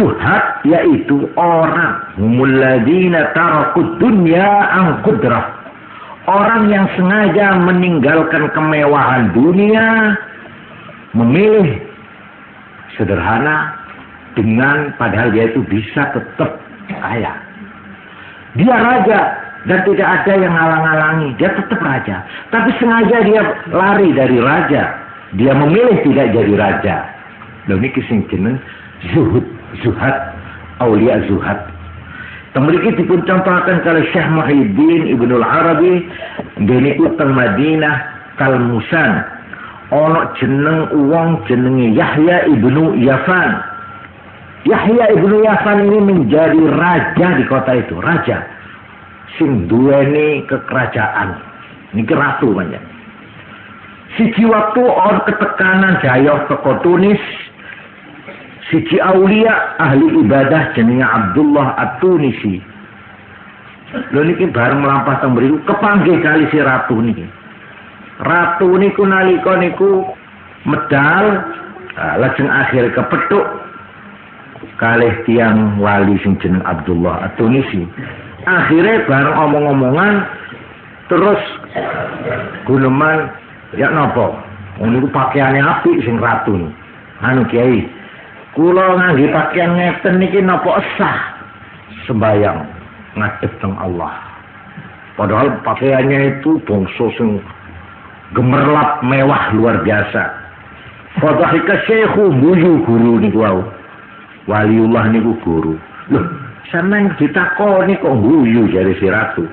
zuhad yaitu orang muladzina tarakud dunya an qudrah. Orang yang sengaja meninggalkan kemewahan dunia, memilih sederhana dengan padahal dia itu bisa tetap kaya. Dia raja dan tidak ada yang ngalang-ngalangi, dia tetap raja. Tapi sengaja dia lari dari raja, dia memilih tidak jadi raja. Lha niki sing jeneng zuhad, aulia zuhad. Temriki dipun contohaken kali Syekh Muhyiddin Ibnul Arabi niku teng Madinah Kalmusan. Ana jeneng wong jenenge Yahya ibnu Yafan. Yahya ibnu Yafan ini menjadi raja di kota itu, raja sing duweni kekerajaan. Niki ratu banyak. Siji waktu on ketekanan Jayoh teko Tunis. Siji aulia ahli ibadah jenenge Abdullah At-Tunisi. Lho niki bareng melampah teng mriku kepanggih kali si ratu niki. Ratu niku nalika niku medal lajeng akhir kepethuk kalih tiang wali sing jeneng Abdullah At-Tunisi. Akhirnya bareng omong-omongan terus guneman ya napa? Niku pakaiane apik sing ratu niku. Anu Kiai, kula ngangge pakaian ngeten niki napa sah sembayang ngadep teng Allah. Padahal pakaiannya itu bangsa sing gemerlap mewah luar biasa. Fadhahika syekhu buyu guru niku wau. Waliullah niku guru. Loh, sampeyan ditakoni kok guyu jare si ratu.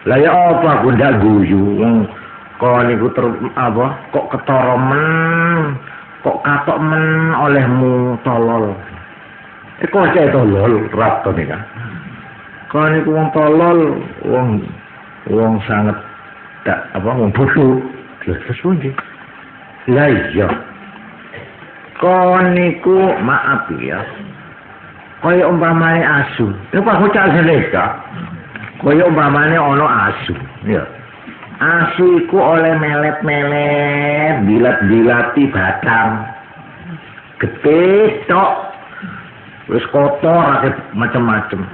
Lah ya apa aku ndak guyu wong kok niku kok ketara men, kok katok men olehmu tolol. Kok cek tolol ratu nika. Kok niku wong tolol, wong sangat wong bodoh. Terus pundi? Lah iya. Kok niku maaf ya. Kaya umpamane asu. Iku Pak Hocal seleka. Kaya umpamane ana asu, ya. Asu iku oleh melet-melet, bilat-bilati batang. Gede tok. Wis kotor akeh macam-macam.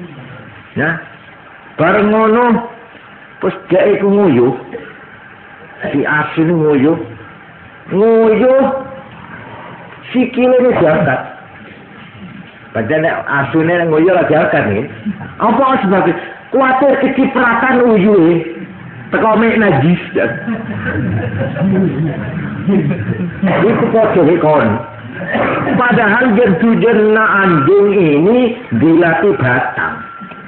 Ya. Bareng ngono terus dhek iku nguyuh. Si asu nguyuh. Nguyuh sikile wis diangkat. Padahal asune nguyuh ora diangkat nggih. Apa sebab kuwatir kecipratan uyuhe teko mek najis. Itu kok kon. Padahal jentujenna anjing ini dilatih batang.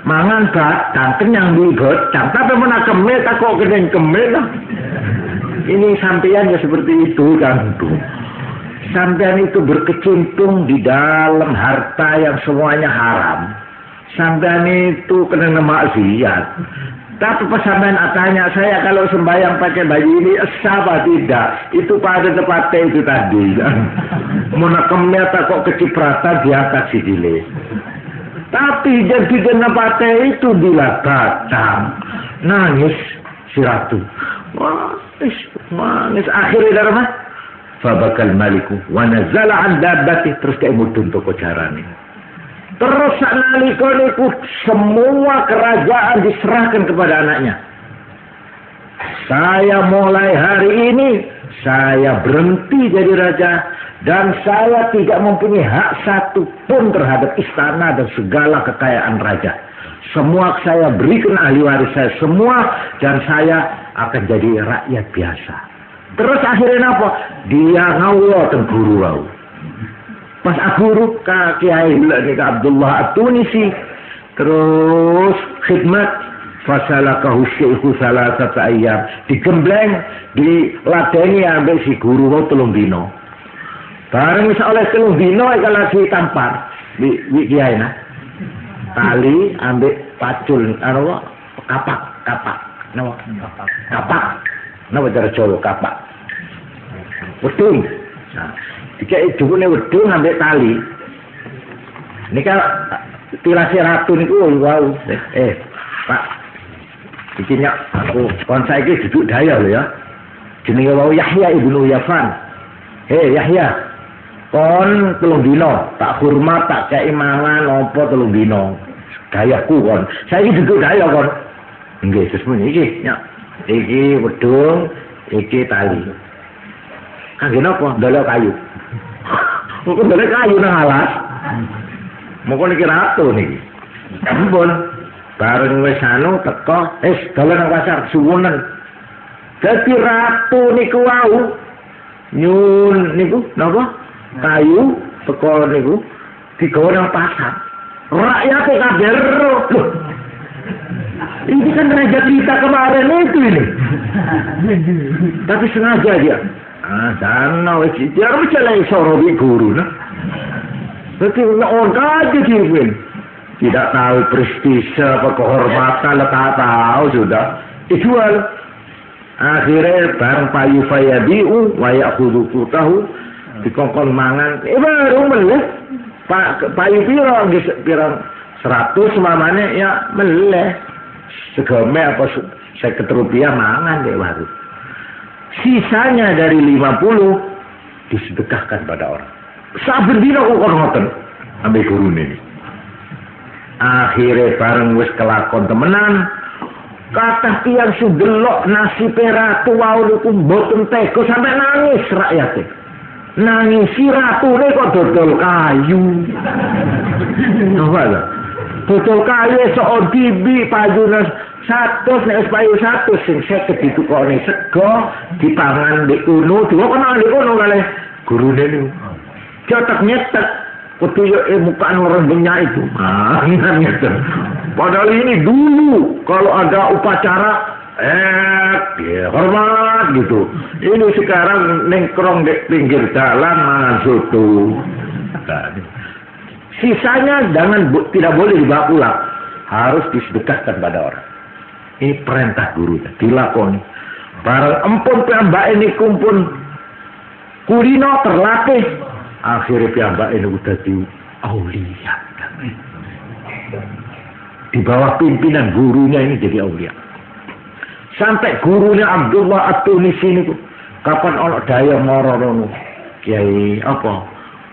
Mangan batang, kenyang di batang. Tapi mana kemil, tak kok kenyang kemil lah. Ini sampean ya seperti itu kan. Sampean itu berkecimpung di dalam harta yang semuanya haram. Sampean itu kena maksiat. Tapi pas sampean tanya saya kalau sembahyang pakai baju ini apa tidak? Itu pada tempatnya itu tadi. Mana kemil tak kok kecipratan diangkat sikile. Tapi jadi nepate itu dilatang. Nangis si ratu. Nangis akhirnya dari mana? Fabakal maliku wa nazala an dabbati, terus kayak mudun toko carane. Terus nalika niku semua kerajaan diserahkan kepada anaknya. Saya mulai hari ini saya berhenti jadi raja dan saya tidak mempunyai hak satu pun terhadap istana dan segala kekayaan raja. Semua saya berikan ahli waris saya semua dan saya akan jadi rakyat biasa. Terus akhirnya apa? Dia ngawur teng guru wau. Pas guru ka Kiai Abdullah At-Tunisi terus khidmat fasalakahu syekhu salasat ayyam, digembleng diladeni ambek si guru wau 3 dina. Bareng wis oleh 3 dina iki lagi tampar di Kiai nah. Tali ambek pacul kapak. Napa? Kapak. Napa cara Jawa kapak? Wedhung. Nah, dikek dukune wedhung ambek tali. Nika tilase ratu niku wau. Pak. Iki nyak aku kon saiki duduk daya lho ya. Jenenge wau Yahya ibnu Yafan. Yahya. Kon 3 dina, tak hormat, tak kei mangan apa 3 dina. Gayaku kon. Saiki duduk daya kon. Nggih, sesemene iki, nyak. Iki wedhung, iki tali. Kangge napa? Ndolek kayu. Kok ndolek kayu nang alas? Moko niki ratu niki. Ampun. Bareng wis anu teko, dolen nang pasar suwunen. Dadi ratu niku wau nyun niku napa? Kayu teko niku digawa nang pasar. Rakyat kabeh loh. Ini kan raja kita kemarin itu ini. Tapi sengaja dia. Sana wis dia harus celai sorobi guru nah. Tapi orang kaget dia. Tidak tahu prestise apa kehormatan, tak tahu sudah dijual. Akhirnya bareng payu fayabiu wa ya'khudhu qutahu dikongkon mangan baru meleh payu piro piro 100 mamane ya meleh segome apa 50 rupiah mangan deh baru sisanya dari 50 disedekahkan pada orang saben dina kok ngoten ambil gurune ini akhirnya bareng wis kelakon temenan kata tiang sudelok nasi peratu wau niku mboten tega sampai nangis rakyate. Nangis si ratune kok dodol kayu. Apa lho? Dodol kayu esuk dibi payune 100 nek payu 100 sing 50 ditukone sego dipangan ndek kono dikono ndek kono kalih gurune niku. Cetek nyetek kudu yo muka orang banyak itu. Gitu. Padahal ini dulu kalau ada upacara hormat gitu. Ini sekarang nengkrong di pinggir jalan mangan soto. Sisanya tidak boleh dibawa pulang, harus disedekahkan pada orang. Ini perintah guru dilakoni. Barang empun piyambak ini kumpul kulino terlatih. Akhirnya piyambak ini udah di aulia. Di bawah pimpinan gurunya ini jadi aulia. Sampai gurunya Abdullah At-Tunisi ini kapan ono daya moro kiai apa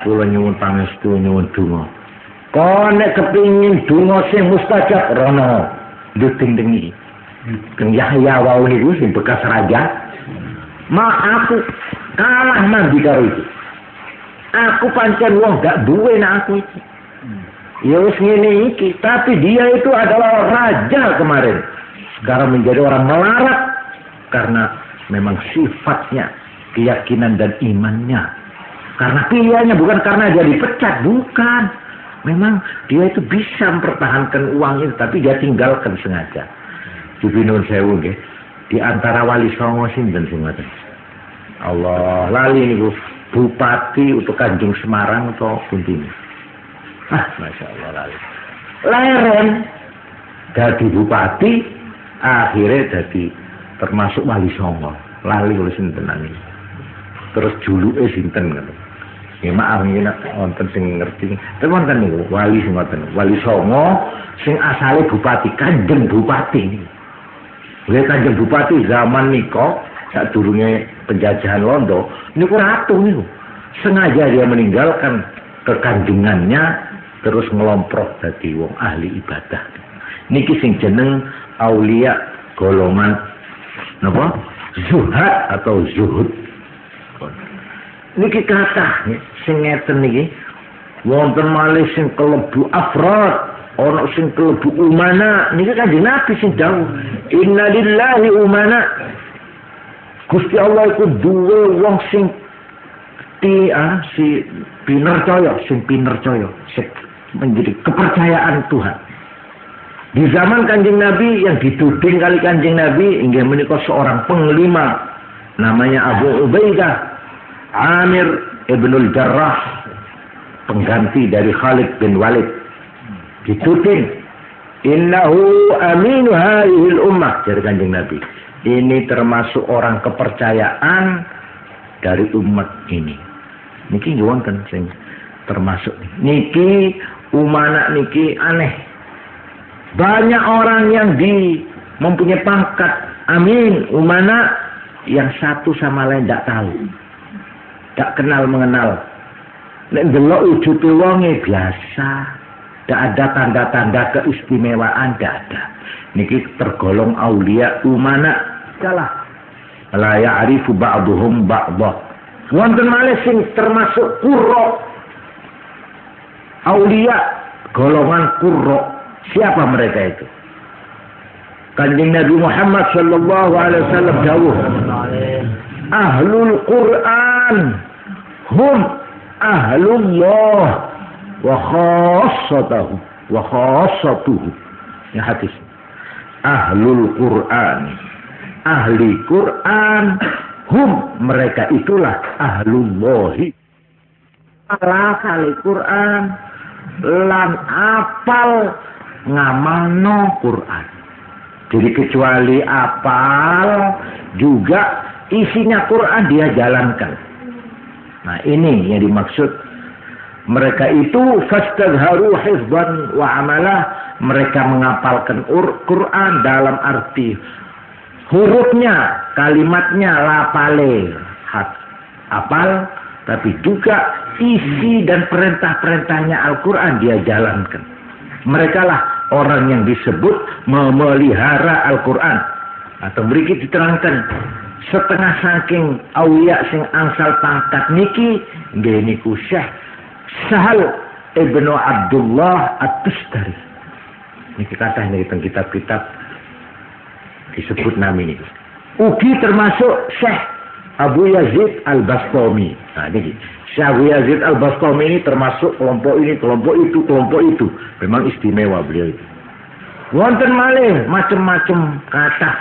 kula nyuwun pangestu nyuwun donga. Kon nek kepingin donga sing mustajab rono ndung iki. Kang Yahya wau niku sing bekas raja. Aku kalah mandi karo itu. Aku pancen wong gak duwe nek aku iki. Ya wis ngene iki, tapi dia itu adalah raja kemarin. Sekarang menjadi orang melarat karena memang sifatnya, keyakinan dan imannya. Karena pilihannya bukan karena dia dipecat, bukan. Memang dia itu bisa mempertahankan uang itu, tapi dia tinggalkan sengaja. Jubinun sewu nggih, di antara wali songo sinten sing ngoten. Allah, lali niku bupati untuk Kanjeng Semarang atau pundi. Masya Allah lali. Leren jadi bupati, akhirnya jadi termasuk wali songo. Lali oleh sinten nangis. Terus juluke sinten ngono. Ya maaf iki nek wonten sing ngerti. Tapi wonten niku wali sing ngoten. Wali songo sing asale bupati, Kanjeng Bupati. Lha Kanjeng Bupati zaman nika sadurunge penjajahan Londo niku ratu niku. Sengaja dia meninggalkan kekanjungannya terus ngelomprok dadi wong ahli ibadah. Niki sing jeneng aulia golongan napa? Zuhad atau zuhud. Niki kathah sing ngeten niki wonten malih sing kelebu afrad, ana sing kelebu umana. Niki Kanjeng Nabi sing dawuh, "Inna lillahi umana." Gusti Allah iku duwe wong sing si pinercaya, sing menjadi kepercayaan Tuhan. Di zaman Kanjeng Nabi yang dituding kali Kanjeng Nabi inggih menika seorang penglima namanya Abu Ubaidah Amir Ibnul Jarrah, pengganti dari Khalid bin Walid. Dituding, "Innahu aminu hadhil ummah," dari Kanjeng Nabi. Ini termasuk orang kepercayaan dari umat ini. Niki wonten sing termasuk niki umana niki aneh. Banyak orang yang mempunyai pangkat amin umana yang satu sama lain tidak tahu, tidak kenal mengenal. Nek delok wujude wonge biasa, tidak ada tanda-tanda keistimewaan, tidak ada. Niki tergolong aulia umana kalah. La ya'rifu ba'duhum ba'dha. Wonten malih sing termasuk qurra. Aulia golongan qurra. Siapa mereka itu? Kanjeng Nabi Muhammad sallallahu alaihi wasallam dawuh, "Ahlul Quran hum ahlullah wa khassatuhu." Ini hadis. Ahlul Quran, ahli Quran, hum mereka itulah ahlullahi. Ahli Quran lan apal ngamalno Quran. Jadi kecuali apal juga isinya Quran dia jalankan. Nah, ini yang dimaksud. Mereka itu fastadharu hifdhan wa amalah, mereka menghafalkan Quran dalam arti hurufnya, kalimatnya lapale, hafal, tapi juga isi dan perintah-perintahnya Al-Quran dia jalankan. Mereka lah orang yang disebut memelihara Al-Quran. Atau berikut diterangkan, setengah saking awliya sing angsal pangkat niki nggih niku Syekh Sahal Ibnu Abdullah At-Tustari. Niki kata ini teng kitab-kitab disebut nami niku. Ugi termasuk Syekh Abu Yazid Al-Bastami. Nah ini Syekh Abu Yazid Al-Bastami ini termasuk kelompok ini, kelompok itu. Memang istimewa beliau itu. Wonten malih macam-macam kata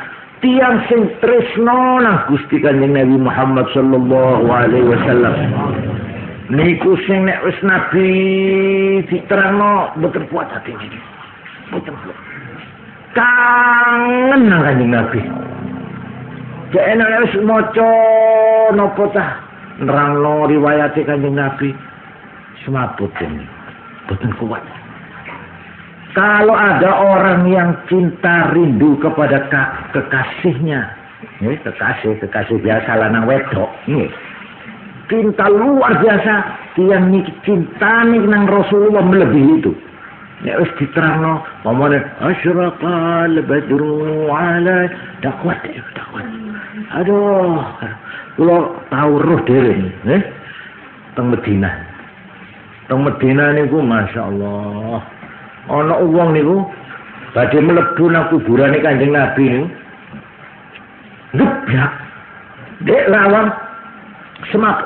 tiang sing tresno nang Gusti Kanjeng Nabi Muhammad sallallahu alaihi wasallam. Niku sing nek wis nabi diterangno mboten kuat hati niki. Mboten kuat. Kangen nang Kanjeng Nabi. Jek enak wis maca napa tah nerangno riwayat Kanjeng Nabi semaput ini. Mboten kuat. Kalau ada orang yang cinta rindu kepada kekasihnya, kekasih biasa lanang wedok, cinta luar biasa, tiang niki cinta nih nang Rasulullah melebihi itu. Nek wis diterangno, pamane asyraqal badru ala dakwat. Aduh, kula tau roh dhewe nggih. Teng Madinah. Teng Madinah niku masyaallah. Ana wong niku badhe mlebu nang kuburane Kanjeng Nabi niku. Ngeblak. Dek lawang semak.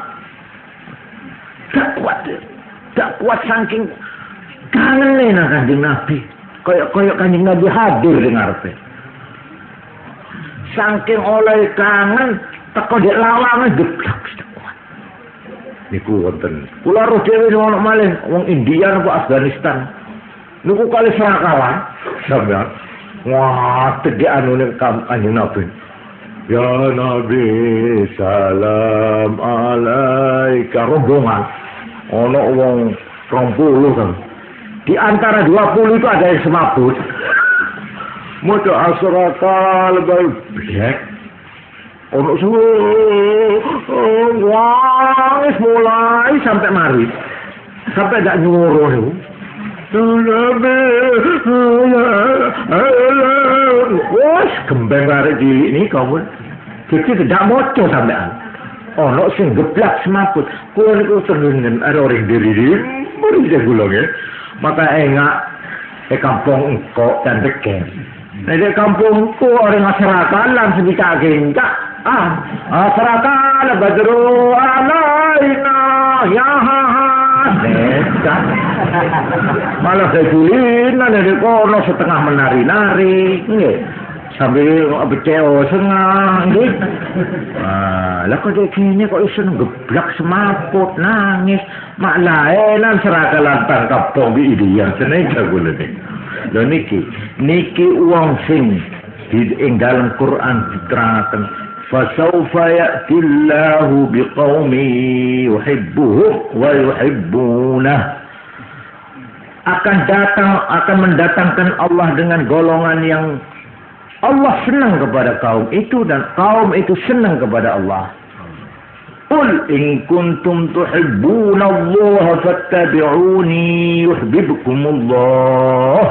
Gak kuat saking kangen nang Kanjeng Nabi. Koyok Kanjeng Nabi hadir di ngarepe. Saking oleh kangen teko dek lawange geblak kuat. Niku wonten. Kula roh dhewe ono malih wong India napa Afghanistan. Niku kali serakawan sampeyan. Wah, tegek anune Kanjeng Nabi. Ya Nabi salam alaika rombongan. Ono wong 20 kan. Di antara 20 itu ada yang semaput. Moto asrakal black. Ono wah, mulai sampai mari. Sampai gak nyuruh itu. Wah, gembeng arek cilik ini kamu. Jadi tidak moco sampean. Ono sing geblak semaput. Kuwi niku senengen ada orang diri mari jago ya. Maka enggak kampung engko dan beken. Nah di kampungku orang masyarakat langsung dicagengka. Masyarakat badru alaina ya ha. Malah saya kulinan dari kono setengah menari-nari, nggih. Sambil beceo sengah, nggih. Lah kok gini kok iso geblak semaput nangis, mak laenan seraka lantang kapong di ideal seneng jago lene. Lho niki wong sing di dalam Quran diterangkan فَسَوْفَ يَأْتِ اللَّهُ بِقَوْمٍ يُحِبُّهُمْ وَيُحِبُّونَهُ. Akan mendatangkan Allah dengan golongan yang Allah senang kepada kaum itu dan kaum itu senang kepada Allah. Qul in kuntum tuhibbunallaha fattabi'uni yuhibbukumullah.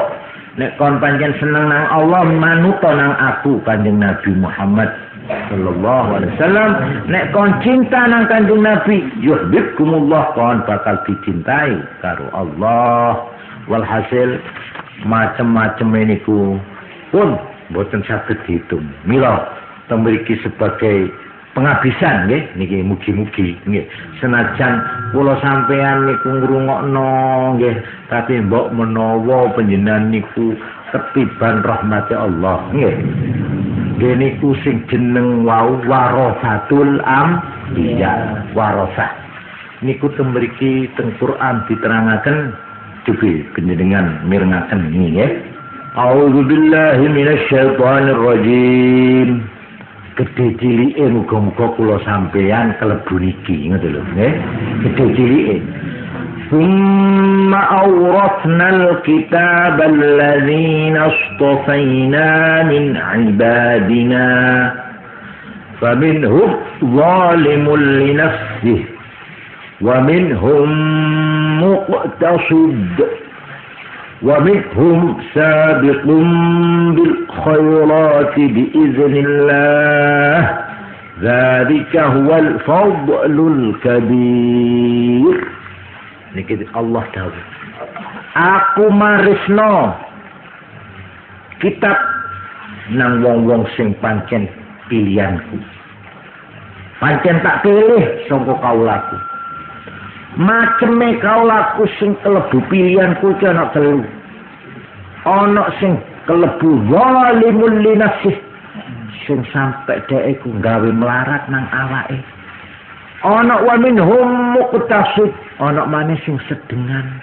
Nek kon pancen seneng nang Allah manut nang aku Kanjeng Nabi Muhammad sallallahu alaihi wasallam. Nek kon cinta nang Kanjeng Nabi yuhibbukumullah, kon bakal dicintai karo Allah. Walhasil macam-macam niku pun boten saged diitung. Mila temriki sebagai penghabisan nggih niki mugi-mugi nggih senajan kula sampeyan niku ngrungokno nggih tapi mbok menawa panjenengan niku ketiban rahmat Allah nggih niku sing jeneng wau warasatul anbiya warasah niku temriki teng Quran diterangaken dugi panjenengan mirengaken nggih. A'udzu billahi minasy syaithanir rajim. Gede cilike muga-muga kula sampeyan kelebu niki ngoten lho nggih. Gede cilike. Summa awratnal kitabal ladzina istafaina min ibadina faminhum zalimun li nafsihi wa minhum muqtasid ومنهم سابق بالخيرات بإذن الله ذلك هو الفضل الكبير. Niki Allah dawuh. Aku marisno kitab nang wong-wong sing pancen pilihanku. Pancen tak pilih sangka kaulaku. Maceme kaulaku sing kelebu pilihanku iki ana telu. Ana sing kelebu zalimul linafsih sing sampe dhek iku gawe melarat nang awake. Ana wa minhum muqtasid, ana maneh sing sedengan.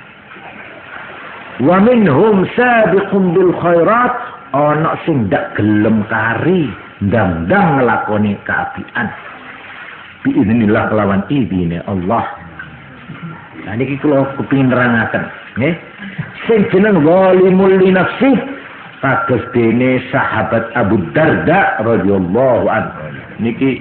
Wa minhum sabiqun bil khairat, ana sing ndak gelem kari ndang-ndang nglakoni kaapian. Biidznillah kelawan idine Allah. Nah niki kula kepengin nerangaken, nggih. Sing jeneng zalimul li nafsi kados dene sahabat Abu Darda radhiyallahu anhu. Niki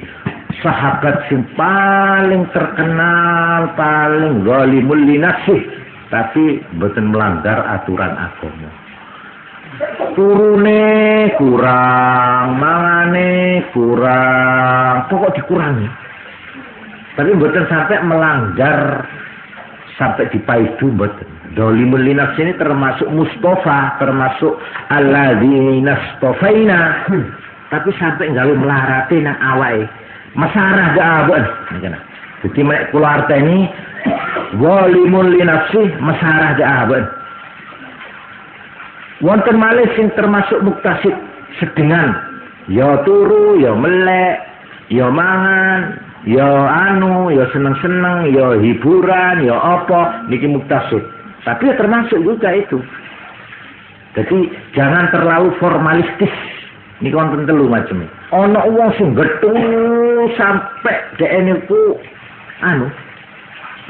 sahabat sing paling terkenal, paling zalimul li nafsi, tapi mboten melanggar aturan agama. Turune kurang, mangane kurang, pokok dikurangi. Tapi mboten sampai melanggar sampai dipaidu mboten. Zalimul linafs ini termasuk Mustafa, termasuk alladzina istafaina. Tapi sampai gawe melarate nang awake. Masarah gak abon. Jadi mek kula arteni zalimul linafs masarah gak abon. Wonten malih sing termasuk muktasid sedengan. Ya turu, ya melek, ya mangan, ya anu, ya seneng-seneng, ya hiburan, ya apa, niki muktasid. Tapi ya termasuk juga itu. Jadi jangan terlalu formalistis. Niki wonten telu macam. Ana wong sing gedung sampai dhek niku anu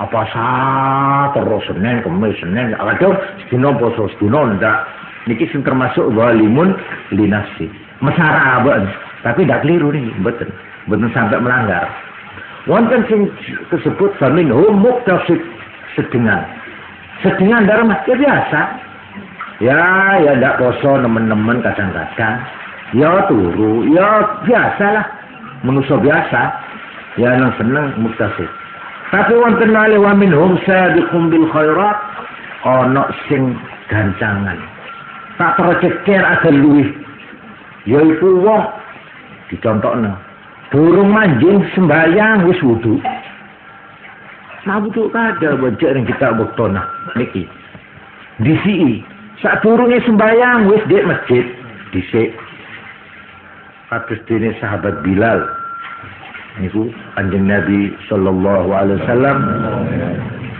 apa terus Senin, Kamis, Senin, kadang sedina poso sedina ndak. Niki sing termasuk zalimun linafsi. Mesara abon, tapi ndak keliru nih, mboten. Mboten sampai melanggar. Wonten sing disebut faminhum muqtasid sedengan. Sedengan dalam ya biasa. Ya ndak poso nemen-nemen kadang-kadang. Ya turu, ya biasalah. Manusia biasa. Ya nang seneng muqtasid. Tapi wonten malih wa minhum sabiqum bil khairat, ana sing gancangan. Tak tercecer ada luwih. Yaiku wong dicontokno. Durung manjing sembayang wis wudu. Nah wudu kada bocah ning kita bektona niki. Disiki sak durunge sembayang wis dek masjid dhisik. Kados dene sahabat Bilal. Niku Kanjeng Nabi sallallahu alaihi wasallam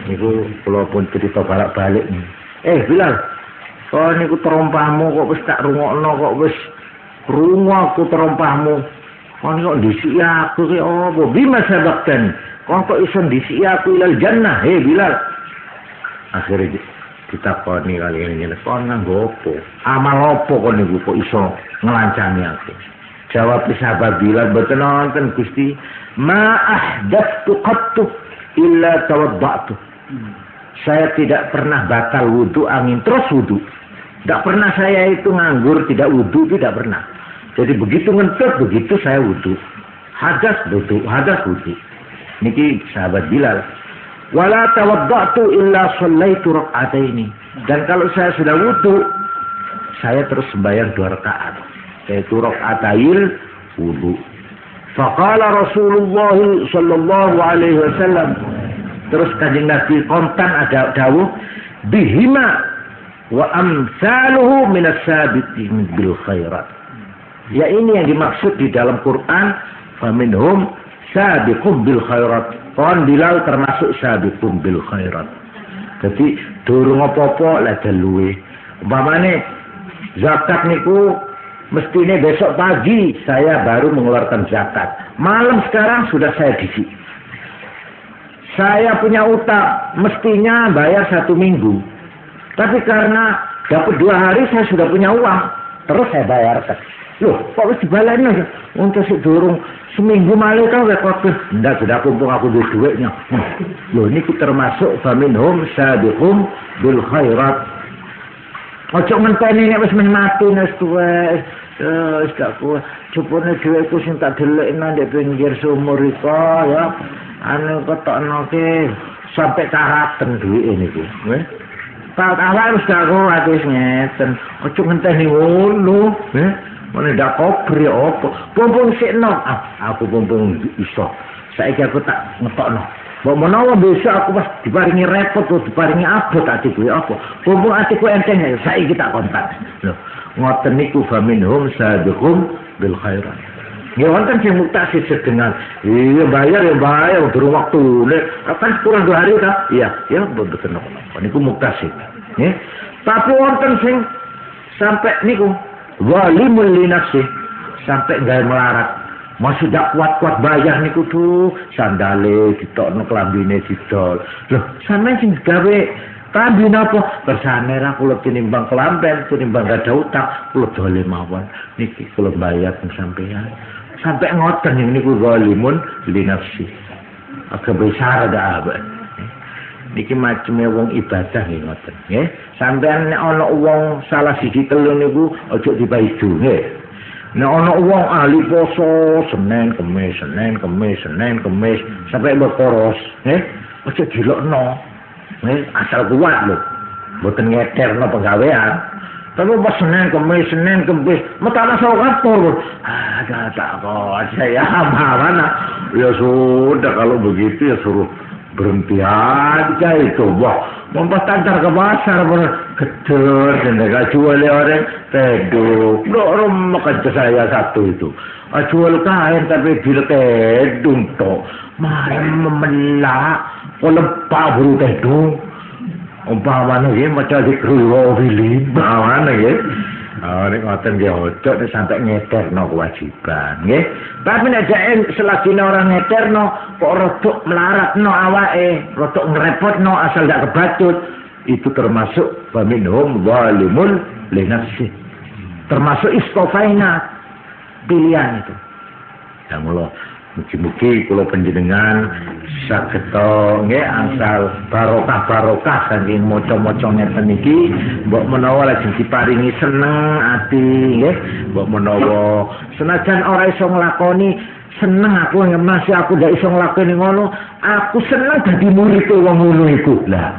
niku kula pun cerita balik-balik. Bilal, kok niku terompahmu kok wis tak rungokno kok wis krungu aku terompahmu. Kok disiki aku ki apa bima sabaqtan. Kok iso disiki aku ilal jannah. Bilal. Akhirnya kita koni kali ini kon nganggo opo? Amal opo kon niku kok iso ngelancani aku? Jawab sahabat Bilal boten nonton Gusti, ma ahdatsu qattu illa tawaddatu. Saya tidak pernah batal wudu angin terus wudu. Tidak pernah saya itu nganggur tidak wudu, tidak pernah. Jadi begitu ngentut begitu saya wudu. Hadas wudu, hadas wudu. Niki sahabat Bilal. Wala tawaddatu illa shallaitu rak'ataini. Dan kalau saya sudah wudu, saya terus sembahyang 2 rakaat. Yaitu rak'atail wudu. Faqala Rasulullah sallallahu alaihi wasallam, terus Kanjeng Nabi kontan ada dawuh bihima wa amsaluhu minas sabiqin bil khairat. Ya ini yang dimaksud di dalam Quran, faminhum sabiqum bil khairat. Kon Bilal termasuk sabiqum bil khairat. Jadi durung apa-apa lah luwe. Umpamane zakat niku Mestinya besok pagi saya baru mengeluarkan zakat. Malam sekarang sudah saya diisi. Saya punya utang, mestinya bayar 1 minggu. Tapi karena dapat 2 hari saya sudah punya uang, terus saya bayarkan. Loh, kok harus dibaleni? Untuk si durung seminggu malah kau repot. Ndak sudah kumpul aku duitnya. Loh, ini termasuk faminhum sabiqum bil khairat. Ojo ngenteni nek wis mati wis tuwes. Gak kuat. Cupone dhuwitku sing tak delikna ndek pinggir sumur iku ya. Anu ketokno ki sampai karaten duwike niku. Nggih. Tak awak wis gak kuat wis ngeten. Ojo ngenteni ngono, nggih. Mene ndak kober apa. Pumpung sikno. Aku pumpung iso. Saiki aku tak ngetokno. Mbok menawa besok aku pas diparingi repot atau diparingi abot atiku apa. Pumpung atiku enteng saiki tak kontak. Lho, ngoten niku faminhum sabiqum bil khairat. Ya wonten sing muktasib sedengan. Iya bayar ya bayar durung waktu. Nek kan kurang 2 hari ta? Iya, ya betul napa. Niku muktasib. Nggih. Tapi wonten sing sampai niku walimul linafsi sampai gawe melarat. Masih dak kuat-kuat bayar niku tuh sandale ditokno klambine didol. Loh, sampeyan sing gawe klambi napa? Kersane ra kula tinimbang kelamben, tinimbang gak ada utang, kula dole mawon. Niki kula bayar sampeyan. Sampai ngoten niku zalimun li nafsi. Agak besar ada apa? Niki maceme wong ibadah nggih ngoten, nggih. Sampeyan nek ana wong salah siji telu niku aja dibaidu, nggih. Nek ana wong ahli poso Senin Kamis sampai berkoros, aja dilokno. Asal kuat lho. Mboten ngeterno penggawean. Tapi pas Senin Kamis, metana sokator. Ada tak kok saya mana. Ya sudah kalau begitu ya suruh berhenti aja itu. Wah, mempas tantar ke pasar gedor dan gak jual orang teduk. Dorong makan saya satu itu. Jual kain tapi bila tedung toh. Malam memelak. Kalau pabru tedung. Umpamanya ya macam di keruwa wilin. Umpamanya ya. Ini ngoten nggih ojo sampai ngeterno kewajiban nggih. Tapi nek selagi orang ngeterno kok rodok melaratno awake, rodok ngrepotno asal gak kebacut, itu termasuk faminhum zalimul li nafsi. Termasuk istofaina pilihan itu. Ya Allah, mugi-mugi kula panjenengan saged nggih angsal barokah saking maca-maca ngeten iki, mbok menawa lajeng diparingi seneng ati nggih, mbok menawa senajan ora iso nglakoni seneng aku masih aku ndak iso nglakoni ngono, aku seneng dadi murid wong ngono iku. Lah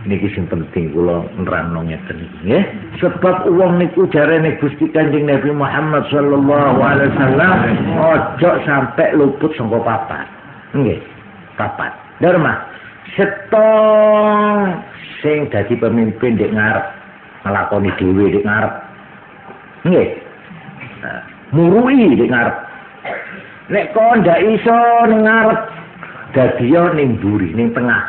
niki sing penting kula nerangno ngeten iki nggih. Sebab wong niku jarene Gusti Kanjeng Nabi Muhammad sallallahu alaihi wasallam ojo sampai luput saka papat. Nggih, papat. Dharma setong sing dadi pemimpin ndek ngarep nglakoni dhewe ndek ngarep. Nggih. Murui ndek ngarep. Nek kon ndak iso ning ngarep dadi yo ning mburi ning tengah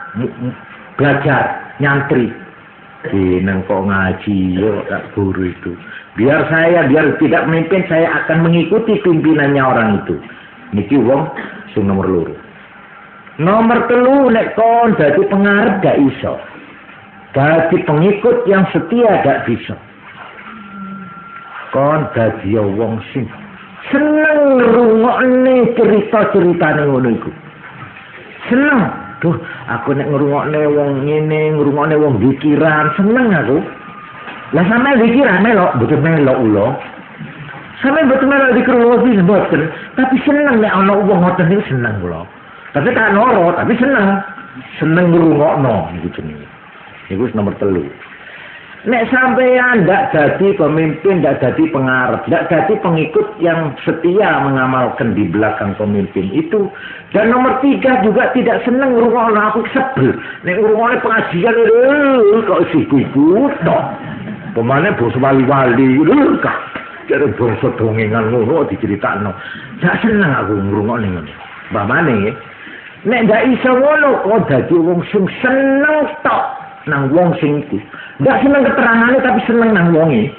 belajar nyantri nang kok ngaji yo tak guru itu biar tidak memimpin saya akan mengikuti pimpinannya orang itu niki wong sing nomor 2 nomor 3 nek kon dadi pengarep gak iso dadi pengikut yang setia gak bisa kon dadi wong sing seneng ngrungokne cerita-ceritane ngono iku seneng. Duh, aku nek ngrungokne wong ngene, ngrungokne wong zikiran, seneng aku. Lah sampe zikiran melok, mboten melok ulo. Sampe mboten melok zikir wae mboten, tapi seneng nek ana wong ngoten iki seneng kula. Tapi tak noro, tapi seneng. Seneng ngrungokno niku jenenge. Niku nomor 3. Nek sampeyan ndak dadi pemimpin, ndak dadi pengarep, ndak dadi pengikut yang setia mengamalkan di belakang pemimpin itu. Dan nomor 3 juga tidak senang ngrungokno aku sebel. Nek ngrungokne pengajian kok sikut tok. Pemane bos wali-wali kak. Jare bangsa dongengan ngono diceritakno. Ndak seneng aku ngrungokne ngono. Pamane nek ndak iso ngono kok dadi wong sing seneng tok. Nang wong sing iku. Ndak seneng keterangane tapi seneng nang wonge.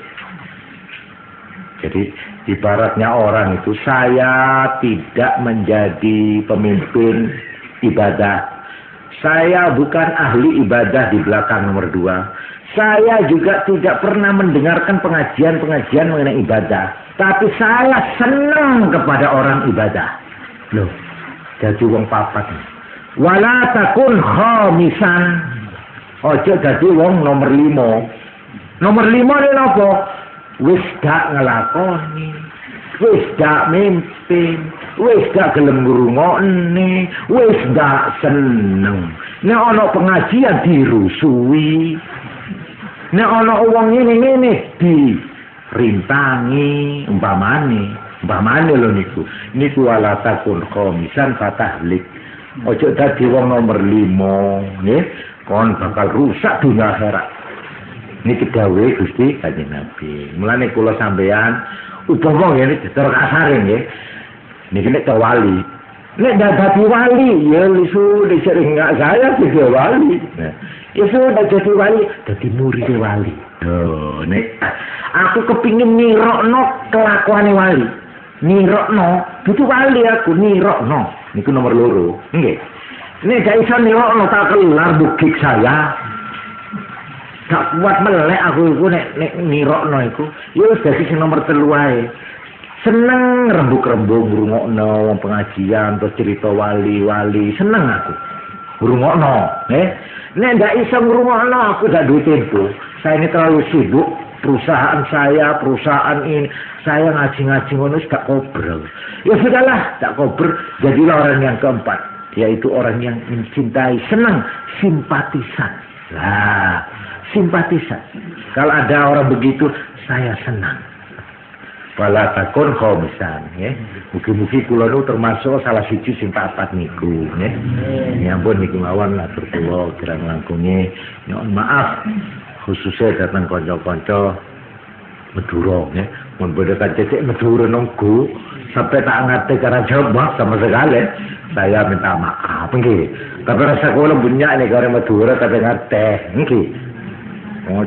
Jadi ibaratnya orang itu, saya tidak menjadi pemimpin ibadah. Saya bukan ahli ibadah di belakang nomor 2. Saya juga tidak pernah mendengarkan pengajian-pengajian mengenai ibadah. Tapi saya senang kepada orang ibadah. Loh, jadi wong papat. Wala takun khamisan. Ojo jadi wong nomor 5. Nomor 5 ini apa? Wis gak ngelakoni, wis gak mimpin, wis gak gelem ngrungokne, wis gak seneng. Nek ana pengajian dirusui, nek ana wong ngene-ngene dirintangi, umpamane lho niku wala takun khamisan fatahlik. Ojo dadi wong nomor 5, nggih, kon bakal rusak dunia akhirat. Niki dawuh Gusti Kanjeng Nabi. Mulane kula sampeyan upama ngene cara kasare nggih. Niki nek wali. Nek dadi wali ya iso dicari enggak saya jadi wali. Nah, iso dadi wali, dadi murid wali. Oh, nek aku kepingin nirokno kelakuane wali. Nirokno, dudu wali aku nirokno. Niku nomor 2. Nggih. Nek gak iso nirokno tak kelar bukik saya. Gak kuat melek aku iku nek nirokno iku. Ya wis dadi sing nomor 3 wae. Seneng rembug-rembug ngrungokno wong pengajian terus cerita wali-wali, seneng aku. Ngrungokno, Nek ndak iso ngrungokno aku gak duwe tempo. Saya ini terlalu sibuk, perusahaan ini, saya ngaji-ngaji ngono gak kober. Ya sudahlah, tak kober. Jadilah orang yang keempat, yaitu orang yang mencintai, senang, simpatisan. Nah, simpatisan. Kalau ada orang begitu, saya senang. Wala takun khamisan, ya. Mugi-mugi kula nu termasuk salah siji sing papat niku, ya. Nyampun niku mawon matur kula kirang langkunge nyuwun maaf khususnya datang kanca-kanca Madura, ya. Mun bedekan cecek Madura nunggu sampai tak ngerti cara jawab sama sekali. Saya minta maaf, nggih. Tapi rasa kula bunyak nek karo Madura tapi ngerti, nggih.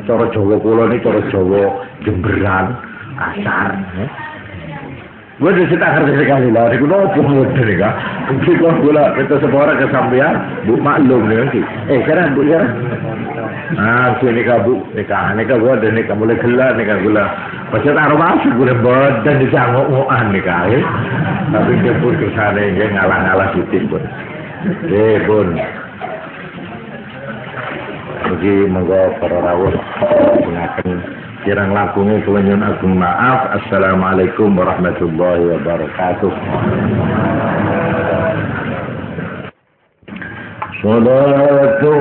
Cara Jawa kula niki cara Jawa Jemberan kasar, gue udah cerita kerja sekali lah, aku nopo muda nih kak, mungkin kau gula minta seorang kesampean, bu maklum nih nanti, sekarang bu ya, sini kak bu, nih kak gue ada nih kak mulai gelar nih kak gula, pasti taruh masuk gue badan di canggung-canggungan nih kak, tapi dia pun kesana dia ngalah-ngalah sitik pun, pun, bagi monggo para rawuh mengaken kirang langkungnya kula nyuwun agung maaf. Assalamualaikum warahmatullahi wabarakatuh. Salatu